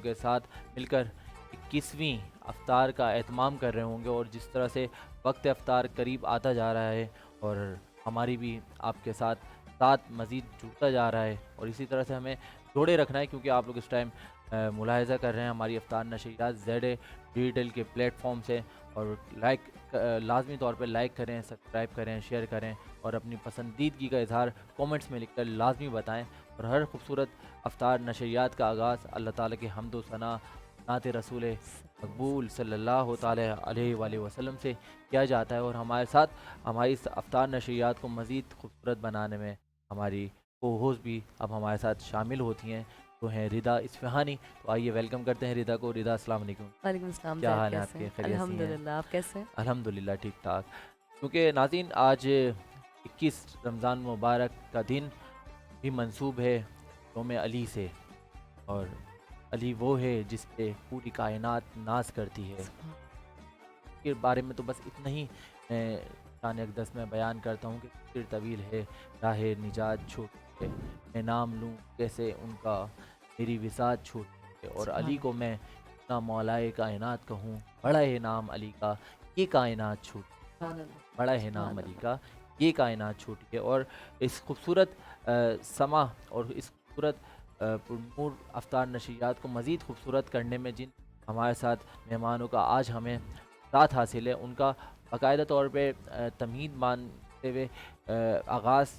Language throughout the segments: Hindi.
के साथ मिलकर 21वीं अफ्तार का एहतमाम कर रहे होंगे, और जिस तरह से वक्त अफ्तार करीब आता जा रहा है और हमारी भी आपके साथ साथ मज़ीद जुड़ता जा रहा है, और इसी तरह से हमें जोड़े रखना है, क्योंकि आप लोग इस टाइम मुलाहिज़ा कर रहे हैं हमारी अफ्तार नशरियात ज़ेड डिजिटल के प्लेटफॉर्म से। और लाजमी तौर पे लाइक करें, सब्सक्राइब करें, शेयर करें, और अपनी पसंदीदगी का इज़हार कमेंट्स में लिखकर लाजमी बताएं। और हर खूबसूरत अफ्तार नशरियात का आगाज़ अल्लाह ताला के हम्द व सना नात रसूल मकबूल सल्लल्लाहु ताला अलैहि वसल्लम से किया जाता है। और हमारे साथ हमारी इस अफ्तार नशरियात को मज़ीद खूबसूरत बनाने में हमारी को होस्ट भी अब हमारे साथ शामिल होती हैं, तो हैं रिदा इस्फ़हानी। तो आइए वेलकम करते हैं रिदा को। रिदा अस्सलाम वालेकुम, वालेकुम अस्सलाम। क्या ज़ैद हाल है कैसे आपके? हैं? खैरियत से हैं? अल्हम्दुलिल्लाह, आप कैसे हैं? अल्हम्दुलिल्लाह ठीक ठाक। क्योंकि नाज़रीन आज 21 रमज़ान मुबारक का दिन भी मंसूब है योम अली से, और अली वो है जिस पे पूरी कायनात नाज करती है। सुभान के बारे में तो बस इतना ही मैं शान अक़दस में बयान करता हूँ कि फिर तवील है राह निजात छोटी है, मैं नाम लूँ कैसे उनका मेरी विसात छोटी है। और अली सुभान को मैं इतना मौलाए कायनात कहूँ, बड़ा है नाम अली का ये कायनात छोटी, अल्लाह, बड़ा है सुभान नाम अली अल्लाह। का ये कायनात छोटी है। और इस खूबसूरत समा और इस खूबसूरत पुरनूर अफ्तार नशियात को मज़ीद खूबसूरत करने में जिन हमारे साथ मेहमानों का आज हमें साथ हासिल है, उनका बाकायदा तौर पे तमहीद मानते हुए आगाज़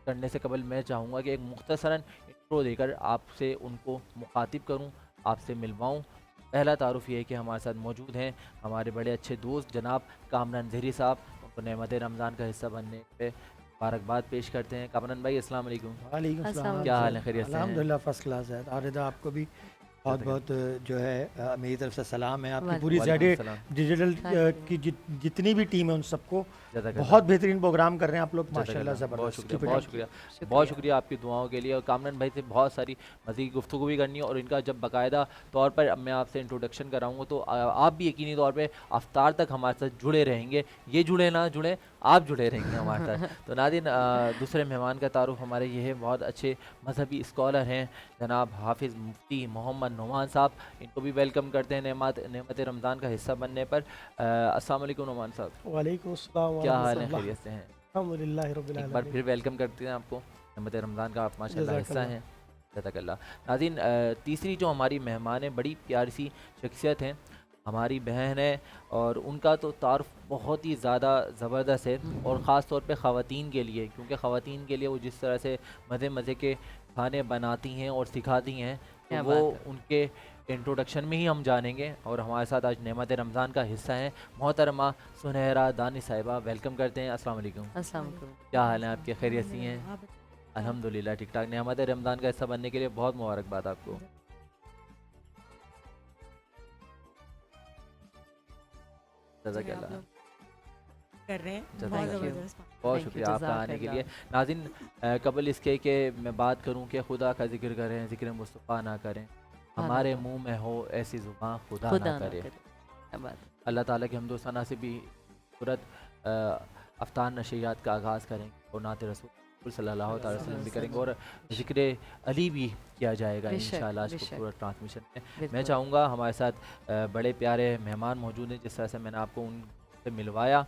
करने से कबल मैं चाहूँगा कि एक मुख्तसरन इंट्रो देकर आपसे उनको मुखातिब करूँ, आपसे मिलवाऊँ। पहला तारुफ ये है कि हमारे साथ मौजूद हैं हमारे बड़े अच्छे दोस्त जनाब कामरान ज़हरी साहब। उनको नेमत रमज़ान का हिस्सा बनने पे मुबारकबाद पेश करते हैं। कामरान भाई अस्सलाम वालेकुम, वालेकुम अस्सलाम सलाम क्या वालेकुम। हाल है? ज़ैद, खैरियत से हैं? अल्हम्दुलिल्लाह फ़र्स्ट क्लास ज़ैद। और रिदा आपको भी बहुत जज़ाकल्लाह। बहुत जो है मेरी तरफ से सलाम है। आपकी पूरी वालेकुम वालेकुम ज़ेड सलाम। Digital thank you. की जितनी भी टीम है उन सबको जज़ाकल्लाह। बहुत बेहतरीन प्रोग्राम कर रहे हैं आप लोग, माशाल्लाह जज़ाकल्लाह, बहुत ज़बरदस्त। शुक्रिया, कीप इट बहुत अप। Thank you. शुक्रिया। बहुत शुक्रिया। शुक्रिया आपकी दुआओं के लिए। और कामरान भाई से बहुत सारी मज़ीद गुफ्तगू भी करनी है, और इनका जब बाकायदा तौर पर अब मैं आपसे इंट्रोडक्शन कराऊंगा तो आप भी यकीनी तौर पे अफ्तार तक हमारे साथ जुड़े रहेंगे। ये जुड़े ना जुड़े, आप जुड़े रहेंगे हमारे साथ। तो नादिन दूसरे मेहमान का तारुफ हमारे ये है, बहुत अच्छे मजहबी स्कॉलर हैं जनाब हाफिज़ मुफ्ती मोहम्मद नोमान साहब। इनको भी वेलकम करते हैं नेमत रमज़ान का हिस्सा बनने पर। अस्सलाम वालेकुम नोमान साहब, वालेकुम अस्सलाम क्या हाल है? वरहमतुल्लाह। खैरियत से हैं? अल्हम्दुलिल्लाह रब्बिल एक बार आलमीन। फिर वेलकम करते हैं आपको रहमत रमज़ान का, आप माशाल्लाह हिस्सा जज़ाकल्लाह। हैं। जज़ाकल्लाह। नाज़रीन तीसरी जो हमारी मेहमान है बड़ी प्यारी सी शख्सियत हैं, हमारी बहन है, और उनका तो तारुफ बहुत ही ज़्यादा ज़बरदस्त है, और ख़ास तौर पे ख़वातीन के लिए, क्योंकि ख़वातीन के लिए वो जिस तरह से मज़े मज़े के खाने बनाती हैं और सिखाती हैं, तो क्या वो बात है। उनके इंट्रोडक्शन में ही हम जानेंगे। और हमारे साथ आज नेमत रमज़ान का हिस्सा हैं मोहतरमा सुनहरा दानी साहिबा। वेलकम करते हैं। अस्सलाम वालेकुम, अस्सलाम वालेकुम। क्या हाल है आपके? खैरियत सी हैं? अल्हम्दुलिल्लाह ठीक ठाक। नेमत रमज़ान का हिस्सा बनने के लिए बहुत मुबारकबाद आपको। जिन्हें आप जज़ाकल्लाह। लोग कर रहे हैं, बहुत थैंक यू। ज़बरदस्त। बहुत थैंक यू। शुक्रिया आपका आने के लिए। जज़ाकल्लाह। नाज़रीन कबल इसके कि मैं बात करूं कि खुदा का ज़िक्र करें, ज़िक्र मुस्तफ़ा ना करें, सुभान हमारे अल्लाह, मुंह में हो ऐसी ज़ुबान खुदा ना खुदा ना करे। करे। क्या बात है। अल्लाह ताला के हम्दो सना से भी सूरत अफ्तार नशियात का आगाज़ करेंगे, और नात रसूल सल्लल्लाहु अलैहि वसल्लम भी करेंगे, और ज़िक्र अली भी किया जाएगा बेशक, इंशाअल्लाह आज बेशक। खूबसूरत ट्रांसमिशन में। मैं बिल्कुल। चाहूँगा हमारे साथ बड़े प्यारे मेहमान मौजूद हैं, जिस तरह से मैंने आपको उनसे मिलवाया।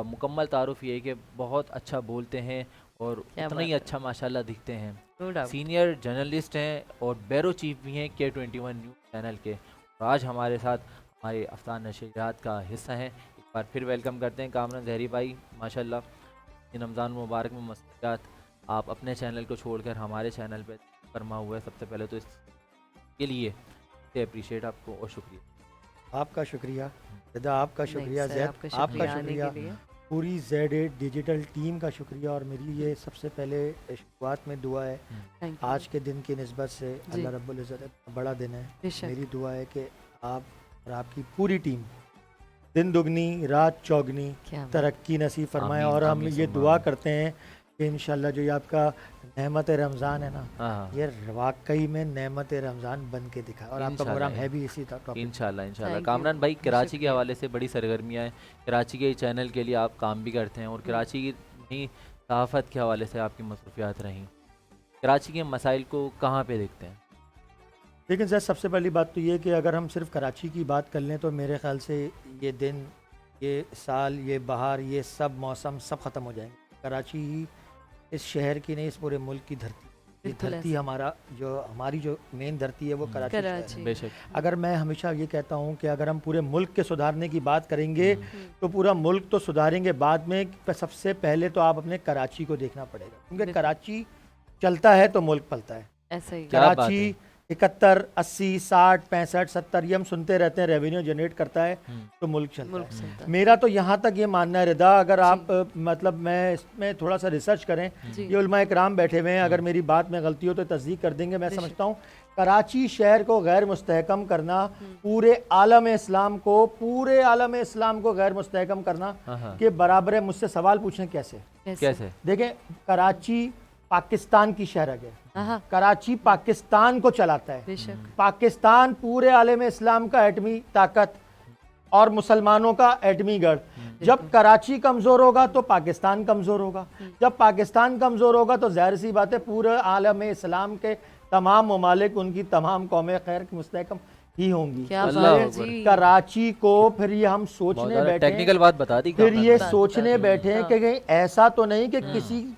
मुकम्मल तारुफ़ ये है कि बहुत अच्छा बोलते हैं, और क्या उतना ही बात है। अच्छा माशाल्लाह दिखते हैं। No doubt. सीनियर जर्नलिस्ट हैं और ब्यूरो चीफ भी हैं K21 न्यूज़ चैनल के, और आज हमारे साथ हमारे अफ्तार नशरियात का हिस्सा हैं। एक बार फिर वेलकम करते हैं कामरान ज़हरी भाई। माशाल्लाह इन रमज़ान मुबारक में मसरूफ़ियात आप अपने चैनल को छोड़कर हमारे चैनल पे फरमा हुआ है, सबसे पहले तो इसके लिए अप्रिशिएट आपको और शुक्रिया। आपका शुक्रिया रिदा, आपका नहीं शुक्रिया सर, ज़ैद, आपका आपका शुक्रिया आने शुक्रिया, के लिए। पूरी ज़ेड डिजिटल टीम का शुक्रिया। और मेरी ये सबसे पहले शुरुआत में दुआ है, थैंक यू। आज के दिन की निस्बत से जी। अल्लाह रब्बुल इज़्ज़त इतना बड़ा दिन है। बेशक। मेरी दुआ है कि आप और आपकी पूरी टीम दिन दुगनी रात चौगनी क्या बात। तरक्की नसीब फरमाए। आमीन, और हम आमीन ये सुम्मा दुआ आमीन। करते हैं कि इंशाल्लाह जो ये आपका नेमत रमज़ान है ना, हाँ, ये वाकई में नेमत रमज़ान बन के दिखा, और आपका इंशाल्लाह प्रोग्राम है भी इसी टॉपिक। इंशाल्लाह इंशाल्लाह। Thank you. कामरान भाई कराची के शुक्रिया। हवाले से बड़ी सरगर्मियाँ हैं, कराची के चैनल के लिए आप काम भी करते हैं, और कराची की नहीं सहाफ़त के हवाले से आपकी मसरूफियात रहीं। कराची के मसाइल को कहाँ पे देखते हैं? लेकिन सर सबसे पहली बात तो ये कि अगर हम सिर्फ कराची की बात कर लें तो मेरे ख्याल से ये दिन, ये साल, ये बहार, ये सब मौसम सब ख़त्म हो जाएंगे। कराची ही इस शहर की नहीं, इस पूरे मुल्क की धरती, ये बिल्कुल धरती ऐसा। हमारी जो मेन धरती है वो कराची शहर है। कराची। बेशक अगर मैं हमेशा ये कहता हूँ कि अगर हम पूरे मुल्क के सुधारने की बात करेंगे तो पूरा मुल्क तो सुधारेंगे बाद में, सबसे पहले तो आप अपने कराची को देखना पड़ेगा, क्योंकि बिल्कुल। कराची चलता है तो मुल्क पलता है। ऐसा ही क्या बात कराची है। 71, 80, 60, 65, 70 ये हम सुनते रहते हैं, रेवेन्यू जनरेट करता है तो मुल्क चलता मुल्क है। चलता है। मेरा तो यहाँ तक ये मानना है रिदा, अगर आप मतलब मैं इसमें थोड़ा सा रिसर्च करें, जी। ये उलमा इकराम बैठे हुए हैं, अगर मेरी बात में गलती हो तो तस्दीक कर देंगे। मैं बेशक। समझता हूँ कराची शहर को गैर मुस्तहकम करना, पूरे आलम इस्लाम को गैर मुस्तहकम करना हाँ हाँ के बराबर है। मुझसे सवाल पूछें कैसे? कैसे? देखें, कराची पाकिस्तान की शहर है, हाँ कराची पाकिस्तान को चलाता है। बेशक। पाकिस्तान पूरे आलम इस्लाम का एटमी ताकत और मुसलमानों का एटमी गढ़। जब कराची कमज़ोर होगा तो पाकिस्तान कमज़ोर होगा, जब पाकिस्तान कमज़ोर होगा तो जाहिर सी बात है पूरे आलम इस्लाम के तमाम ममालिक, उनकी तमाम कौमें खैर की मुस्तहकम ही होंगी। क्या अल्लाह बात है अकबर। जी। कराची को फिर ये हम सोचने बैठे, टेक्निकल बात बता दी फिर ये बता- सोचने बता- बैठे हैं हाँ। कि कहीं ऐसा तो नहीं कि किसी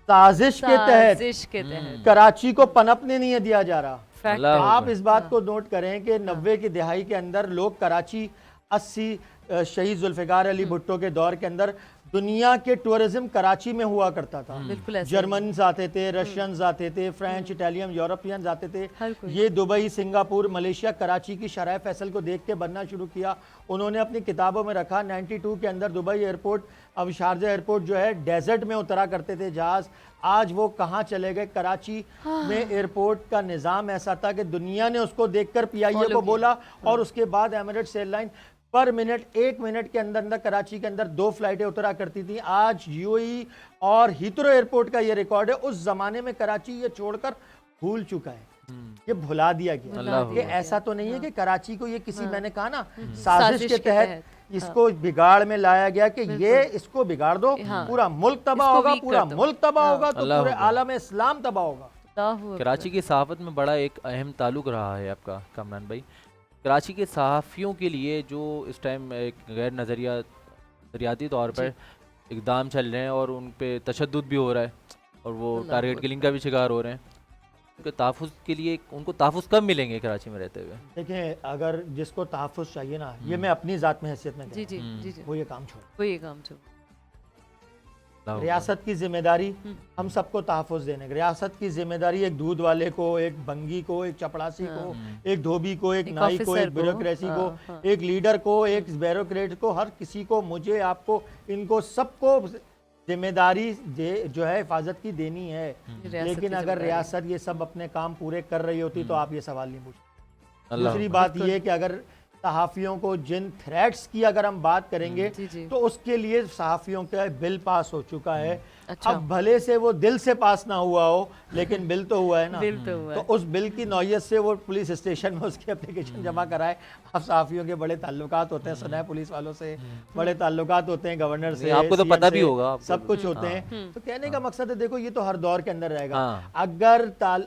साजिश के तहत साजिश के तहत। कराची को पनपने नहीं दिया जा रहा। फैक्ट अल्लाह है। अकबर। आप इस बात को नोट करें कि 90 की दिहाई के अंदर लोग कराची 80 शहीद जुल्फ़िकार अली भुट्टो के दौर के अंदर दुनिया के टूरिज्म कराची में हुआ करता था। बिल्कुल ऐसा ही। जर्मन्स आते थे, रशियंस आते थे, फ्रेंच, इटालियन, यूरोपियंस आते थे। हर कोई। ये दुबई, सिंगापुर, मलेशिया, कराची की शराय फैसल को देख के बनना शुरू किया। उन्होंने अपनी किताबों में रखा 92 के अंदर दुबई एयरपोर्ट, अब शारजा एयरपोर्ट जो है डेजर्ट में उतरा करते थे जहाज़, आज वो कहाँ चले गए। कराची में एयरपोर्ट का निज़ाम ऐसा था कि दुनिया ने उसको देखकर पीआईए Follow को किया। बोला, और उसके बाद एमिरेट्स एयरलाइन पर मिनट 1 मिनट के अंदर अंदर कराची के अंदर 2 फ्लाइटें उतरा करती थी। आज यूएई और हीथ्रो एयरपोर्ट का ये रिकॉर्ड है। उस जमाने में कराची ये छोड़कर भूल चुका है, ये भुला दिया गया। अल्लाह ये अकबर। ऐसा तो नहीं है कि कराची को ये किसी, मैंने कहा ना, साजिश साजिश के के तहत तहत। इसको बिगाड़ में लाया गया कि ये इसको बिगाड़ दो, हाँ। पूरा मुल्क तबाह इसको होगा, weak पूरा कर दो। मुल्क तबाह हाँ। होगा तो अल्लाह पूरे अकबर। आलम इस्लाम तबाह होगा। अल्लाहु अकबर। कराची की सहाफ़त में बड़ा एक अहम ताल्लुक रहा है आपका कामरान भाई। कराची के सहाफ़ियों के लिए जो इस टाइम एक गैर नज़रियाती तौर पर इक़दाम चल रहे हैं और उन पे तशद्दुद भी हो रहा है और वो अल्लाह टारगेट अकबर। किलिंग का भी शिकार हो रहे हैं, उनके तहफ़्फ़ुज़ के लिए उनको तहफ़्फ़ुज़ कब मिलेंगे कराची में रहते हुए? देखें, अगर जिसको तहफ़्फ़ुज़ चाहिए ना, ये मैं अपनी ज़ात में हैसियत में जी कहता जी जी जी। हूं, वो ये काम छोड़। वो ये काम जो रियासत की जिम्मेदारी हम सबको तहफ़्फ़ुज़ देने की, रियासत की जिम्मेदारी एक दूध वाले को, एक बंगी को, एक चपड़ासी को, एक धोबी को, एक एक नाई को, ऑफिसर एक को, ब्यूरोक्रेसी को, हाँ, हाँ। एक लीडर को, एक ब्यूरोक्रेट को, हर किसी को, मुझे, आपको, इनको सबको जिम्मेदारी जो है हिफाजत की देनी है। रियासत लेकिन की अगर जिम्मेदारी। रियासत ये सब अपने काम पूरे कर रही होती तो आप ये सवाल नहीं पूछते। अल्लाह दूसरी अकबर। बात ये कि अगर सहाफ़ियों को जिन थ्रेट्स की अगर हम बात करेंगे जी जी। तो उसके लिए सहाफ़ियों का बिल पास हो चुका है। अच्छा। अब भले से वो दिल से पास ना हुआ हो, लेकिन बिल तो हुआ है ना। बिल तो हुआ तो है। उस बिल की नौयत से वो पुलिस स्टेशन में उसकी एप्लीकेशन जमा कराए। अब सहाफ़ियों के बड़े ताल्लुकात होते हैं सुना पुलिस वालों से, बड़े ताल्लुकात होते हैं गवर्नर से, आपको तो CM पता भी से, होगा, आपको सब तो- कुछ होते हैं। तो कहने का मकसद है, देखो ये तो हर दौर के अंदर रहेगा। हाँ।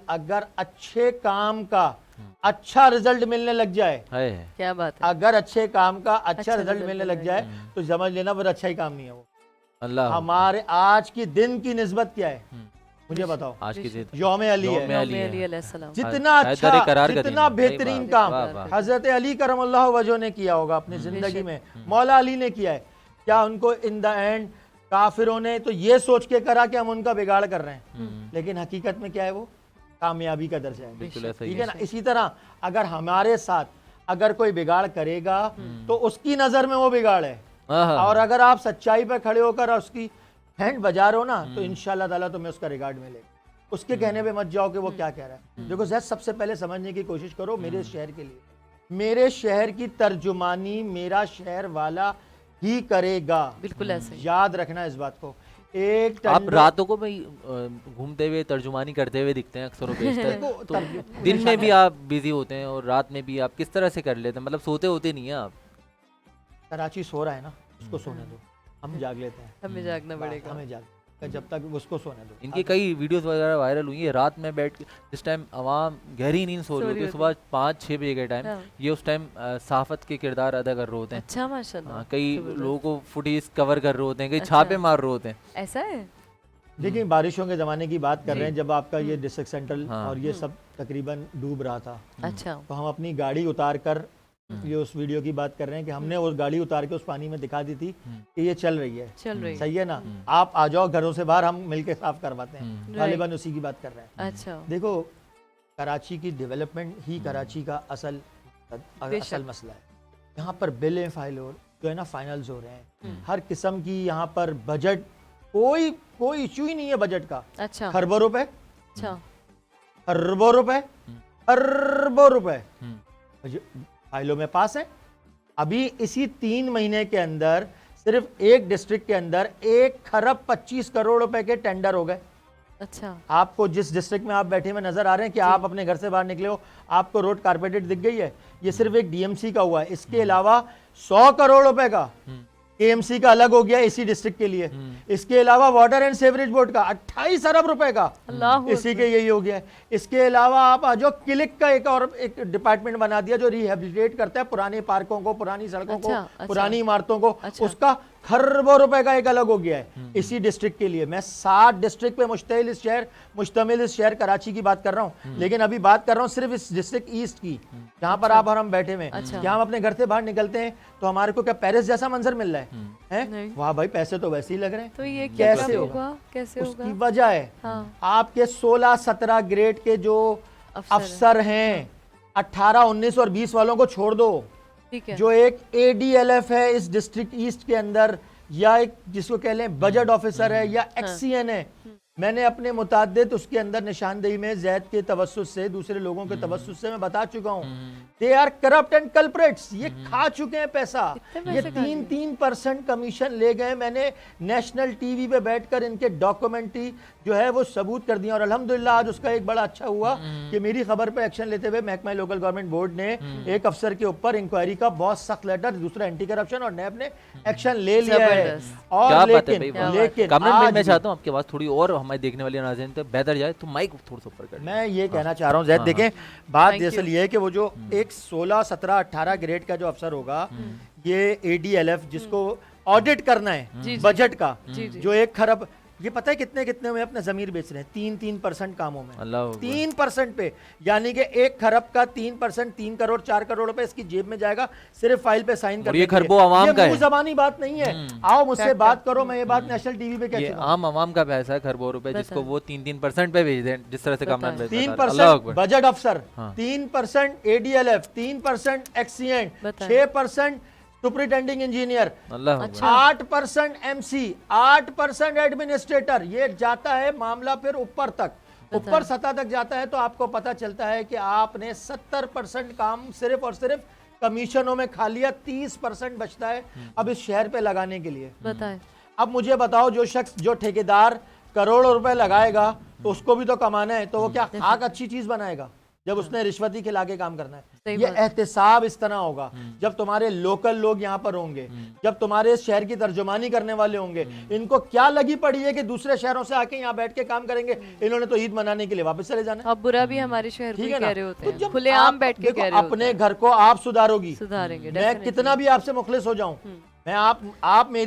अगर अच्छे काम का अच्छा रिजल्ट मिलने लग जाए, है क्या बात है। अगर अच्छे काम का अच्छा अच्छा रिजल्ट रिजल्ट मिलने मिलने लग जाए तो समझ लेना फिर अच्छा ही काम नहीं है वो। अल्लाह अकबर। हमारे आज की दिन की निस्बत क्या है मुझे बताओ। आज की जिद यौम अली यौम है। अली है। अली अलैहिस्सलाम। जितना शायद दर अच्छा, करार का दिन जितना है। सही बेहतरीन बात है। काम वाह, वाह। हजरत अली करमल्लाहु वजह ने किया होगा अपनी जिंदगी में, मौला अली ने किया है, क्या उनको इन द एंड काफिरों ने तो ये सोच के करा कि हम उनका बिगाड़ कर रहे हैं, लेकिन हकीकत में क्या है, वो कामयाबी का दर्जा है। बिल्कुल ऐसा ही ठीक है ना। इसी तरह अगर हमारे साथ अगर कोई बिगाड़ करेगा तो उसकी नजर में वो बिगाड़ है, हाँ, हाँ। और अगर आप सच्चाई पर खड़े होकर उसकी हैंड बजा रहे हो ना तो इंशाल्लाह ताला तुम्हें उसका रिगार्ड मिलेगा। उसके कहने पे मत जाओ कि वो क्या कह रहा है। देखो जैसे सबसे पहले समझने की कोशिश करो, मेरे शहर के लिए, मेरे शहर की तर्जुमानी मेरा शहर वाला ही करेगा। बिल्कुल ऐसे ही। याद रखना इस बात को। एक आप टंडो- रातों को भाई घूमते हुए तर्जुमानी करते हुए दिखते हैं अक्सर व बेशतर। देखो, तो तर्जु- दिन में भी आप बिजी होते हैं और रात में भी आप किस तरह से कर लेते हैं, मतलब सोते होते नहीं हैं आप? कराची सो रहा है ना, उसको सोने दो, हम जाग लेते हैं। हमें जागना बस, पड़ेगा। हमें जाग जब तक उसको सोने दो। इनकी कई वीडियोस वगैरह वायरल हुई है, रात में बैठ के जिस टाइम आवाम गहरी नींद सो रही होती है, सुबह 5-6 बजे के टाइम हाँ। ये उस टाइम सहाफत के किरदार अदा कर रहे होते हैं। अच्छा माशाल्लाह। हाँ, कई जबरदस्त। लोगों को फुटेज कवर कर रहे होते हैं, कई अच्छा। छापे मार रहे होते हैं। ऐसा है। देखिए बारिशों के ज़माने की बात कर जी। रहे हैं, जब आपका ये डिस्ट्रिक्ट सेंट्रल हाँ। और ये सब तकरीबन डूब रहा था, अच्छा। तो हम अपनी गाड़ी उतार कर ये उस वीडियो की बात कर रहे हैं कि हमने वो गाड़ी उतार के उस पानी में दिखा दी थी कि ये चल रही है, चल रही है। सही है ना, आप आ जाओ घरों से बाहर, हम मिलके साफ करवाते हैं। Right. तालिबान उसी की बात कर रहे हैं। अच्छा। देखो कराची की डेवलपमेंट ही कराची का असल बेशक। मसला है। यहाँ पर बिलें फाइल हो जो है ना फाइनल्स हो रहे हैं, हर किस्म की यहाँ पर बजट, कोई इशू ही नहीं है बजट का। अच्छा। खरबों रुपए, अच्छा। अरबों रुपए, अरबों रुपए फाइलों में पास है। अभी इसी 3 महीने के अंदर सिर्फ एक डिस्ट्रिक्ट के अंदर 1 खरब 25 करोड़ रुपए के टेंडर हो गए। अच्छा। आपको जिस डिस्ट्रिक्ट में आप बैठे हुए नजर आ रहे हैं कि आप अपने घर से बाहर निकले हो, आपको रोड कारपेटेड दिख गई है, ये सिर्फ एक डीएमसी का हुआ है। इसके अलावा 100 करोड़ रुपए का केएमसी का अलग हो गया इसी डिस्ट्रिक्ट के लिए। इसके अलावा वाटर एंड सेवरेज बोर्ड का 28 अरब रुपए का अल्लाह इसी के यही हो गया है। इसके अलावा आप जो क्लिक का एक डिपार्टमेंट बना दिया जो रिहेबिलिटेट करता है पुराने पार्कों को, पुरानी सड़कों अच्छा, को, अच्छा। पुरानी इमारतों को, अच्छा। उसका खरबों रुपए का एक अलग हो गया है इसी डिस्ट्रिक्ट के लिए। मैं 7 डिस्ट्रिक्ट पे मुश्तमिल इस शहर कराची की बात कर रहा हूँ, लेकिन अभी बात कर रहा हूँ सिर्फ इस डिस्ट्रिक्ट ईस्ट की, जहाँ पर आप और हम बैठे हुए हैं। अच्छा। क्या हम अपने घर से बाहर निकलते हैं तो हमारे को क्या पेरिस जैसा मंजर मिल रहा है? नहीं। वाह भाई, पैसे तो वैसे ही लग रहे हैं। तो ये क्या कैसे होगा? कैसे उसकी होगा? वजह है हाँ। आपके 16-17 ग्रेड के जो अफसर हैं, 18, 19 और 20 वालों को छोड़ दो। ठीक है। जो एक ADLF है इस डिस्ट्रिक्ट ईस्ट के अंदर, या एक जिसको कह लें बजट ऑफिसर है, या XCN है, मैंने अपने मुताद्दिद उसके अंदर निशानदेही में जैद के तवस्सुस से, दूसरे लोगों के तवस्सुस से मैं बता चुका हूँ, they are corrupt and culprits. ये खा चुके हैं पैसा। कितने ये पैसे खा लिए? 3% कमीशन ले गए। मैंने नेशनल टीवी पे बैठकर इनके डॉक्यूमेंट्री जो है वो सबूत कर दिया, और अल्हम्दुलिल्लाह आज उसका एक बड़ा अच्छा हुआ कि मेरी खबर पे एक्शन लेते हुए महकमा लोकल गवर्नमेंट बोर्ड ने एक अफसर के ऊपर इंक्वायरी का बहुत सख्त लेटर, दूसरा एंटी करप्शन, और नैब ने एक्शन ले लिया है। जबरदस्त। और क्या बात है लेकिन भाई, लेकिन कामरान भाई, आज मैं भी- चाहता हूँ आपकी आवाज़ थोड़ी और हमारे देखने वाले नाज़रीन तक बेहतर जाए, तो माइक थोड़ा सा ऊपर कर दें। मैं ये कहना चाह रहा हूँ जैद, देखें बात Thank दरअसल ये है कि वो जो एक 16, 17, 18 ग्रेड का जो अफसर होगा, ये ADLF जिसको ऑडिट करना है बजट का, जी, जी। जो 1 खरब, ये पता है कितने में अपना जमीर बेच रहे हैं? 3% कामों में, अल्लाह अकबर। 3% पे, यानी कि 1 खरब का 3%, 3 करोड़ 4 करोड़ रुपए इसकी जेब में जाएगा सिर्फ फाइल पे साइन और करने ये के लिए। खरबों आवाम का है। मुंह ज़बानी बात नहीं है। आओ मुझसे बात करो, मैं ये बात नेशनल टीवी पे कह ये चुका हूं। आम आवाम का पैसा है, खरबों रुपए, जिसको वो 3% पे भेज दें, जिस तरह से कामरान भाई बता रहे हैं। 3% अल्लाह बजट अफसर, हाँ। 3% ADLF, 3% XCN, बताएं। 6% सुपरिटेंडिंग इंजीनियर, अल्लाह अकबर। अच्छा। 8% MC, 8% एडमिनिस्ट्रेटर। ये जाता है मामला फिर ऊपर तक, ऊपर सतह तक जाता है, तो आपको पता चलता है कि आपने 70% काम सिर्फ और सिर्फ कमीशनों में खा लिया, 30% बचता है अब इस शहर पे लगाने के लिए। बताएं। अब मुझे बताओ, जो शख्स, जो ठेकेदार करोड़ों रुपए लगाएगा तो उसको भी तो कमाना है, तो वो क्या खाक अच्छी चीज बनाएगा जब उसने रिश्वत ही खिला के काम करना है? सही ये बात। एहतिसाब इस तरह होगा जब तुम्हारे लोकल लोग यहाँ पर होंगे, जब तुम्हारे इस शहर की तर्जुमानी करने वाले होंगे। इनको क्या लगी पड़ी है कि दूसरे शहरों से आके यहाँ बैठ के काम करेंगे? इन्होंने तो ईद मनाने के लिए वापस चले जाना है। अब बुरा भी हमारे शहर को ठीक ही है कह ना? रहे होते तो हैं, जब खुलेआम आप बैठ के देखो, कह रहे होते अपने हैं। घर को आप सुधारोगे, सुधारेंगे मैं definitely। कितना भी आपसे मुखलिस हो जाऊं, मैं आप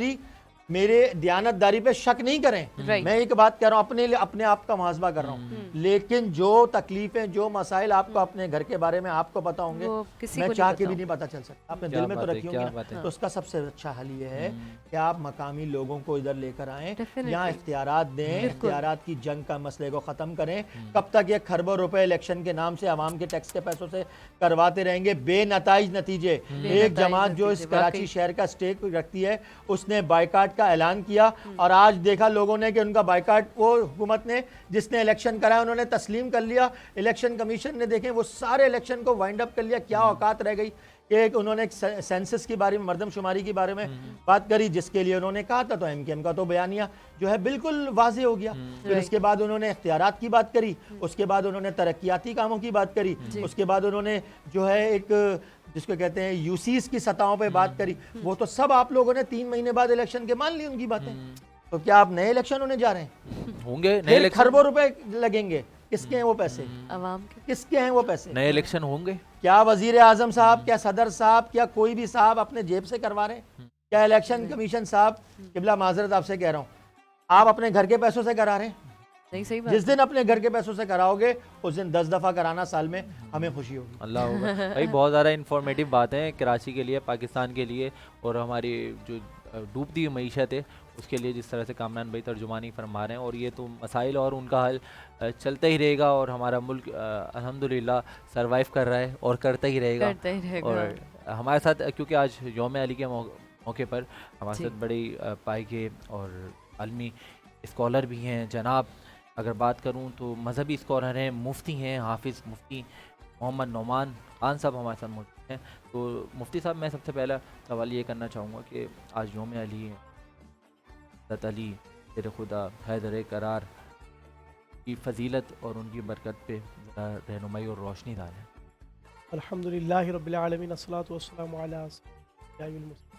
मेरे दयानतदारी पे शक नहीं करें। Right। मैं एक बात कह रहा हूं, अपने लिए अपने आप का मुहासबा कर रहा हूं, लेकिन जो तकलीफें, जो मसाइल आपको अपने घर के बारे में आपको पता होंगे, वो किसी मैं को चाह नहीं के पता भी नहीं पता चल सकता। आपने क्या दिल में तो बात है, रखी क्या होंगी बात ना, है। तो उसका सबसे अच्छा हल ये है कि आप मकामी लोगों को इधर लेकर आएं, Definitely। यहाँ इख्तियारात दें, इख्तियारात की जंग का मसले को ख़त्म करें। कब तक ये खरबों रुपए इलेक्शन के नाम से आवाम के टैक्स के पैसों से करवाते रहेंगे? बेनताइज नतीजे। एक जमात जो इस नतीजे, कराची वाकई। शहर का स्टेक रखती है, उसने बाइकाट का ऐलान किया, और आज देखा लोगों ने कि उनका बाइकाट, वो हुकूमत ने जिसने इलेक्शन कराया उन्होंने तस्लीम कर लिया। इलेक्शन कमीशन ने देखें वो सारे इलेक्शन को वाइंड अप कर लिया। क्या औकात रह गई कि उन्होंने एक सेंसस के बारे में, मर्दमशुमारी के बारे में बात करी, जिसके लिए उन्होंने कहा था, तो MKM का तो बयानिया जो है बिल्कुल वाजे हो गया। फिर उसके बाद उन्होंने इख्तियारात की बात करी, उसके बाद उन्होंने तरक्याती कामों की बात करी, उसके बाद उन्होंने जो है एक जिसको कहते हैं UCs की सतहों पे बात करी। वो तो सब आप लोगों ने 3 महीने बाद इलेक्शन के मान ली उनकी बातें। तो क्या आप नए इलेक्शन होने जा रहे हैं? होंगे नए फिर इलेक्शन, खरबों रुपए लगेंगे, किसके हैं वो पैसे? अवाम के किसके हैं वो पैसे? नए इलेक्शन होंगे। क्या वजीर आजम साहब, क्या सदर साहब, क्या कोई भी साहब अपने जेब से करवा रहे हैं? क्या इलेक्शन कमीशन साहब, किबला माजरत आपसे कह रहा हूँ, आप अपने घर के पैसों से करा रहे हैं? नहीं, सही बात जिस दिन अपने घर के पैसों से कराओगे उस दिन 10 दफा कराना साल में, हमें खुशी होगी। अल्लाह होगा भाई। बहुत ज़्यादा इंफॉर्मेटिव बातें हैं कराची के लिए, पाकिस्तान के लिए, और हमारी जो डूबती हुई मीशत है उसके लिए जिस तरह से कामरान भाई तर्जुमानी फरमा रहे हैं। और ये तो मसाइल और उनका हल चलता ही रहेगा, और हमारा मुल्क अल्हम्दुलिल्लाह सरवाइव कर रहा है और करता ही रहेगा। करता ही रहेगा। और हमारे साथ क्योंकि आज यौम अली के मौके पर हमारे जी। साथ बड़ी पाई के और आलमी स्कॉलर भी हैं जनाब। अगर बात करूं तो मजहबी स्कॉलर हैं, मुफ्ती हैं, हाफिज़ मुफ्ती मोहम्मद नौमान खान साहब हमारे साथ मौजूद हैं। तो मुफ्ती साहब, मैं सबसे पहला सवाल ये करना चाहूँगा कि आज यौम अली है, हज़रत अली तेरे खुदा हैदर करार की फजीलत और उनकी बरकत पे ज़रा रहनुमाई और रोशनी डालें। अल्हम्दुलिल्लाहि रब्बिल आलमीन अस्सलातु वस्सलामु अला सय्यिदिल मुरसलीन।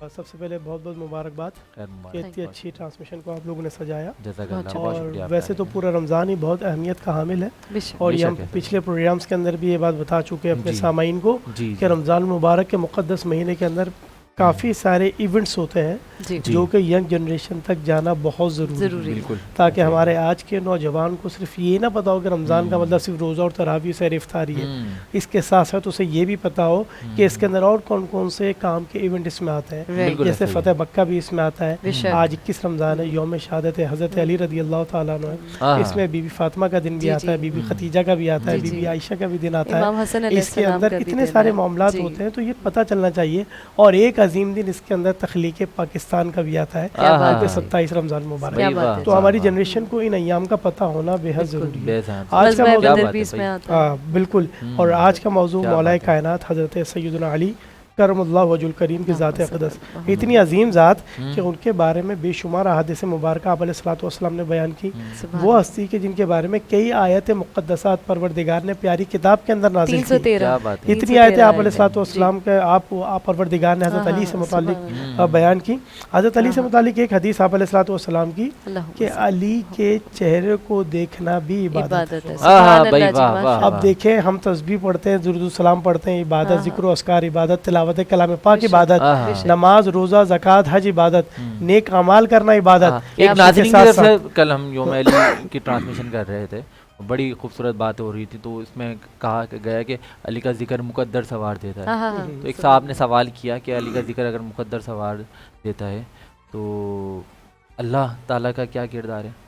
सबसे पहले बहुत बहुत मुबारकबाद खैर कि मुबारक। इतनी अच्छी ट्रांसमिशन को आप लोगों ने सजाया। जज़ाकल्लाह, बहुत और शुक्रिया वैसे आपका। तो पूरा रमज़ान ही बहुत अहमियत का हामिल है, बेशक। और ये हम बेशक है। पिछले प्रोग्राम्स के अंदर भी ये बात बता चुके हैं अपने जी। सामाईन को जी कि रमज़ान मुबारक के मुक़द्दस महीने के अंदर काफ़ी सारे इवेंट्स होते हैं जी जी। जो कि यंग जनरेशन तक जाना बहुत ज़रूरी है, जरूरी है। बिल्कुल, ताकि हमारे आज के नौजवान को सिर्फ ये ना पता हो कि रमज़ान का मतलब सिर्फ रोज़ा और तरावी से इफ्तारी है, इसके साथ साथ उसे ये भी पता हो कि इसके अंदर और कौन कौन से काम के इवेंट इसमें आते हैं। Right. बिल्कुल जैसे ऐसा ही फतेह मक्का भी इसमें आता है। बेशक। आज 21 रमज़ान है, यौम शहादत है हज़रत अली रदी अल्लाह ताला अन्हु है। हाँ। इसमें बीबी फातिमा का दिन भी जी, आता है, जी। बीबी खतीजा का भी आता है, जी, जी। बीबी आयशा का भी दिन आता इमाम है। हसन इसके अलैहिस्सलाम अंदर का भी इतने दिन सारे है। मामलात जी। होते हैं, तो ये पता चलना चाहिए। और एक अजीम दिन इसके अंदर तख्लीक पाकिस्तान का भी आता है, क्या बात जो है। 27 रमज़ान मुबारक क्या है। बात है। तो हमारी जनरेशन को इन अय्याम का पता होना बेहद बिल्कुल। ज़रूरी है। बेहद आज का मज़हब मौजूद बदर बात भी है इसमें भाई। आता है। हाँ बिल्कुल। और आज का मौजू क्या मौलाए बात है। कायनात हज़रत सैयदना अली करमुल्लाह वजुल करीम की ज़ात अक़दस, मोहम्मद। इतनी अजीम ज़ात कि उनके बारे में बेशुमार अहादीस मुबारक आप अलैहिस्सलातु वस्सलाम ने बयान की। सुभान वो हस्ती के जिनके बारे में कई आयत मुक़द्दसात परवरदिगार ने प्यारी किताब के अंदर नाज़िल की। 313 क्या बात है। इतनी आयतें आप अलैहिस्सलातु वस्सलाम के आप परवरदिगार ने हज़रत हाँ, अली हाँ, से मुतालिक सुभान बयान की। हज़रत अली से हाँ। मुतालिक एक हदीस आप अलैहिस्सलातु वस्सलाम की अल्लाह कि अली के चेहरे को देखना भी इबादत है। इबादत है। हाँ, हाँ, सुभान भाई, अल्लाह जी, वाह, वाह, माशाअल्लाह। अब देखें, हम तस्बीह पढ़ते हैं, दुरूद सलाम पढ़ते हैं, इबादत, हाँ, जिक्र अस्कार इबादत, तिलावत कलाम पाक बेशक। इबादत, हाँ, हाँ। बेशक। नमाज रोज़ा ज़कात हज इबादत, नेक अमाल करना इबादत। हाँ, क्या एक बात नाज़रीन की है। तरफ से कल हम यौम अली की ट्रांसमिशन कर रहे थे, बड़ी खूबसूरत बात हो रही थी। तो इसमें कहा गया कि अली का जिक्र मुकद्दर सवार देता है। हाँ, हाँ, हाँ। तो एक साहब ने सवाल किया कि अली का जिक्र अगर मुकद्दर सवार देता है तो अल्लाह ताला का क्या किरदार है?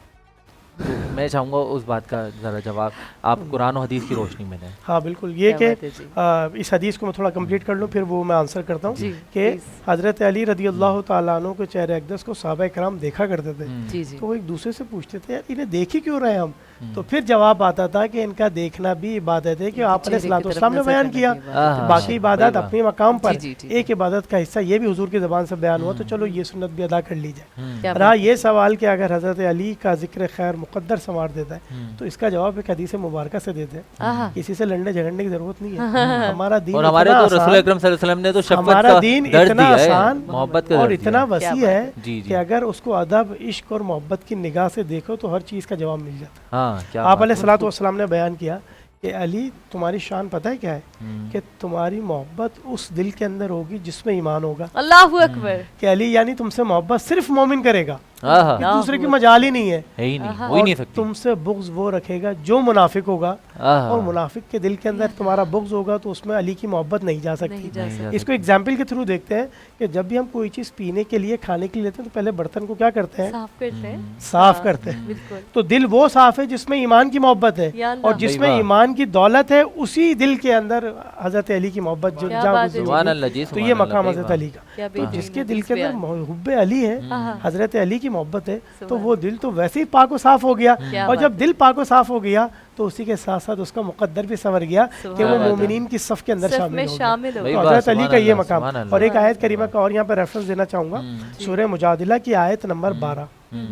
तो मैं चाहूँगा उस बात का ज़रा जवाब आप कुरान और हदीस की रोशनी में दें। हाँ बिल्कुल, ये क्या कि बात है जी। इस हदीस को मैं थोड़ा कंप्लीट कर लूँ, फिर वो मैं आंसर करता हूँ जी, कि प्लीज़। हज़रत अली रदी अल्लाह ताला अन्हु के चेहरे अक़दस को सहाबा कराम देखा करते थे। जी जी। तो वो एक दूसरे से पूछते थे, यार इन्हें देख ही क्यों रहे हैं हम? तो फिर जवाब आता था कि इनका देखना भी इबादत है, कि आप चेहरे की तरफ अलैहिस्सलाम ने नजर बयान करना किया। भी इबादत है। बाकी इबादत अपनी मकाम पर, जी, जी, एक इबादत का हिस्सा ये भी हुजूर की ज़बान से बयान हुआ, तो चलो ये सुन्नत भी अदा कर ली जाए। क्या रहा बात ये सवाल कि अगर हज़रत अली का जिक्र खैर मुकद्दर संवार देता है, तो इसका जवाब एक हदीस मुबारक से देते हैं। आहा। किसी से लड़ने झगड़ने की जरूरत नहीं है। हमारा दीन और हमारे इतना तो आसान, रसूल अकरम सल्लल्लाहु अलैहि वसल्लम ने तो शफ़क़त हमारा का दीन दर्द इतना दिया है, आसान मोहब्बत का और दर्द इतना दिया है। क्या वसी बात है जी, जी। कि अगर उसको अदब इश्क और मोहब्बत की निगाह से देखो तो हर चीज़ का जवाब मिल जाता है। हाँ, क्या आप बात है। अलैहिस्सलातु वस्सलाम ने बयान किया कि अली तुम्हारी शान पता है क्या है? कि तुम्हारी मोहब्बत उस दिल के अंदर होगी जिसमें ईमान होगा। अल्लाहु अकबर। कि अली यानी तुमसे मोहब्बत सिर्फ मोमिन करेगा, हाँ, हाँ, एक दूसरे की मजाल ही नहीं है। है ही नहीं, आहा। हो ही नहीं और सकती। तुमसे बुग़्ज़ वो रखेगा जो मुनाफिक होगा, आहा। और मुनाफिक के दिल के अंदर तुम्हारा बुग़्ज़ होगा तो उसमें अली की मोहब्बत नहीं जा सकती। नहीं जा नहीं जा सकती। इसको एग्जाम्पल के थ्रू देखते हैं कि जब भी हम कोई चीज़ पीने के लिए खाने के लिए लेते हैं तो पहले बर्तन को क्या करते हैं? साफ करते हैं। साफ हाँ, करते हैं। बिल्कुल। तो दिल वो साफ है जिसमें ईमान की मोहब्बत है, या अल्लाह। और जिसमें भाई वाह। ईमान की दौलत है उसी दिल के अंदर हज़रत अली की मोहब्बत क्या जहाँ बात है। गुज़री सुभान होगी। अल्लाह जी, तो सुभान ये अल्लाह, मकाम भाई हज़रत वाह। अली का। क्या तो बेहतरीन जिसके है दिल के बयान। अंदर हुब्बे अली है, हाँ। हज़रत अली की मोहब्बत है, तो सुभान वो दिल तो वैसे ही पाक व साफ हो गया। क्या और बात जब दिल पाक व साफ हो गया तो उसी के साथ साथ उसका मुकद्दर भी संवर गया कि सुभान वो अल्लाह। मोमिनीन की सफ के अंदर सफ शामिल में हो गया। शामिल हो भाई तो वाह, हज़रत अली सुभान का ये अल्लाह, मकाम। सुभान अल्लाह। और एक आयत करीमा का और यहाँ पर रेफरेंस देना चाहूँगा, सूरह मुजादिला की आयत नंबर 12,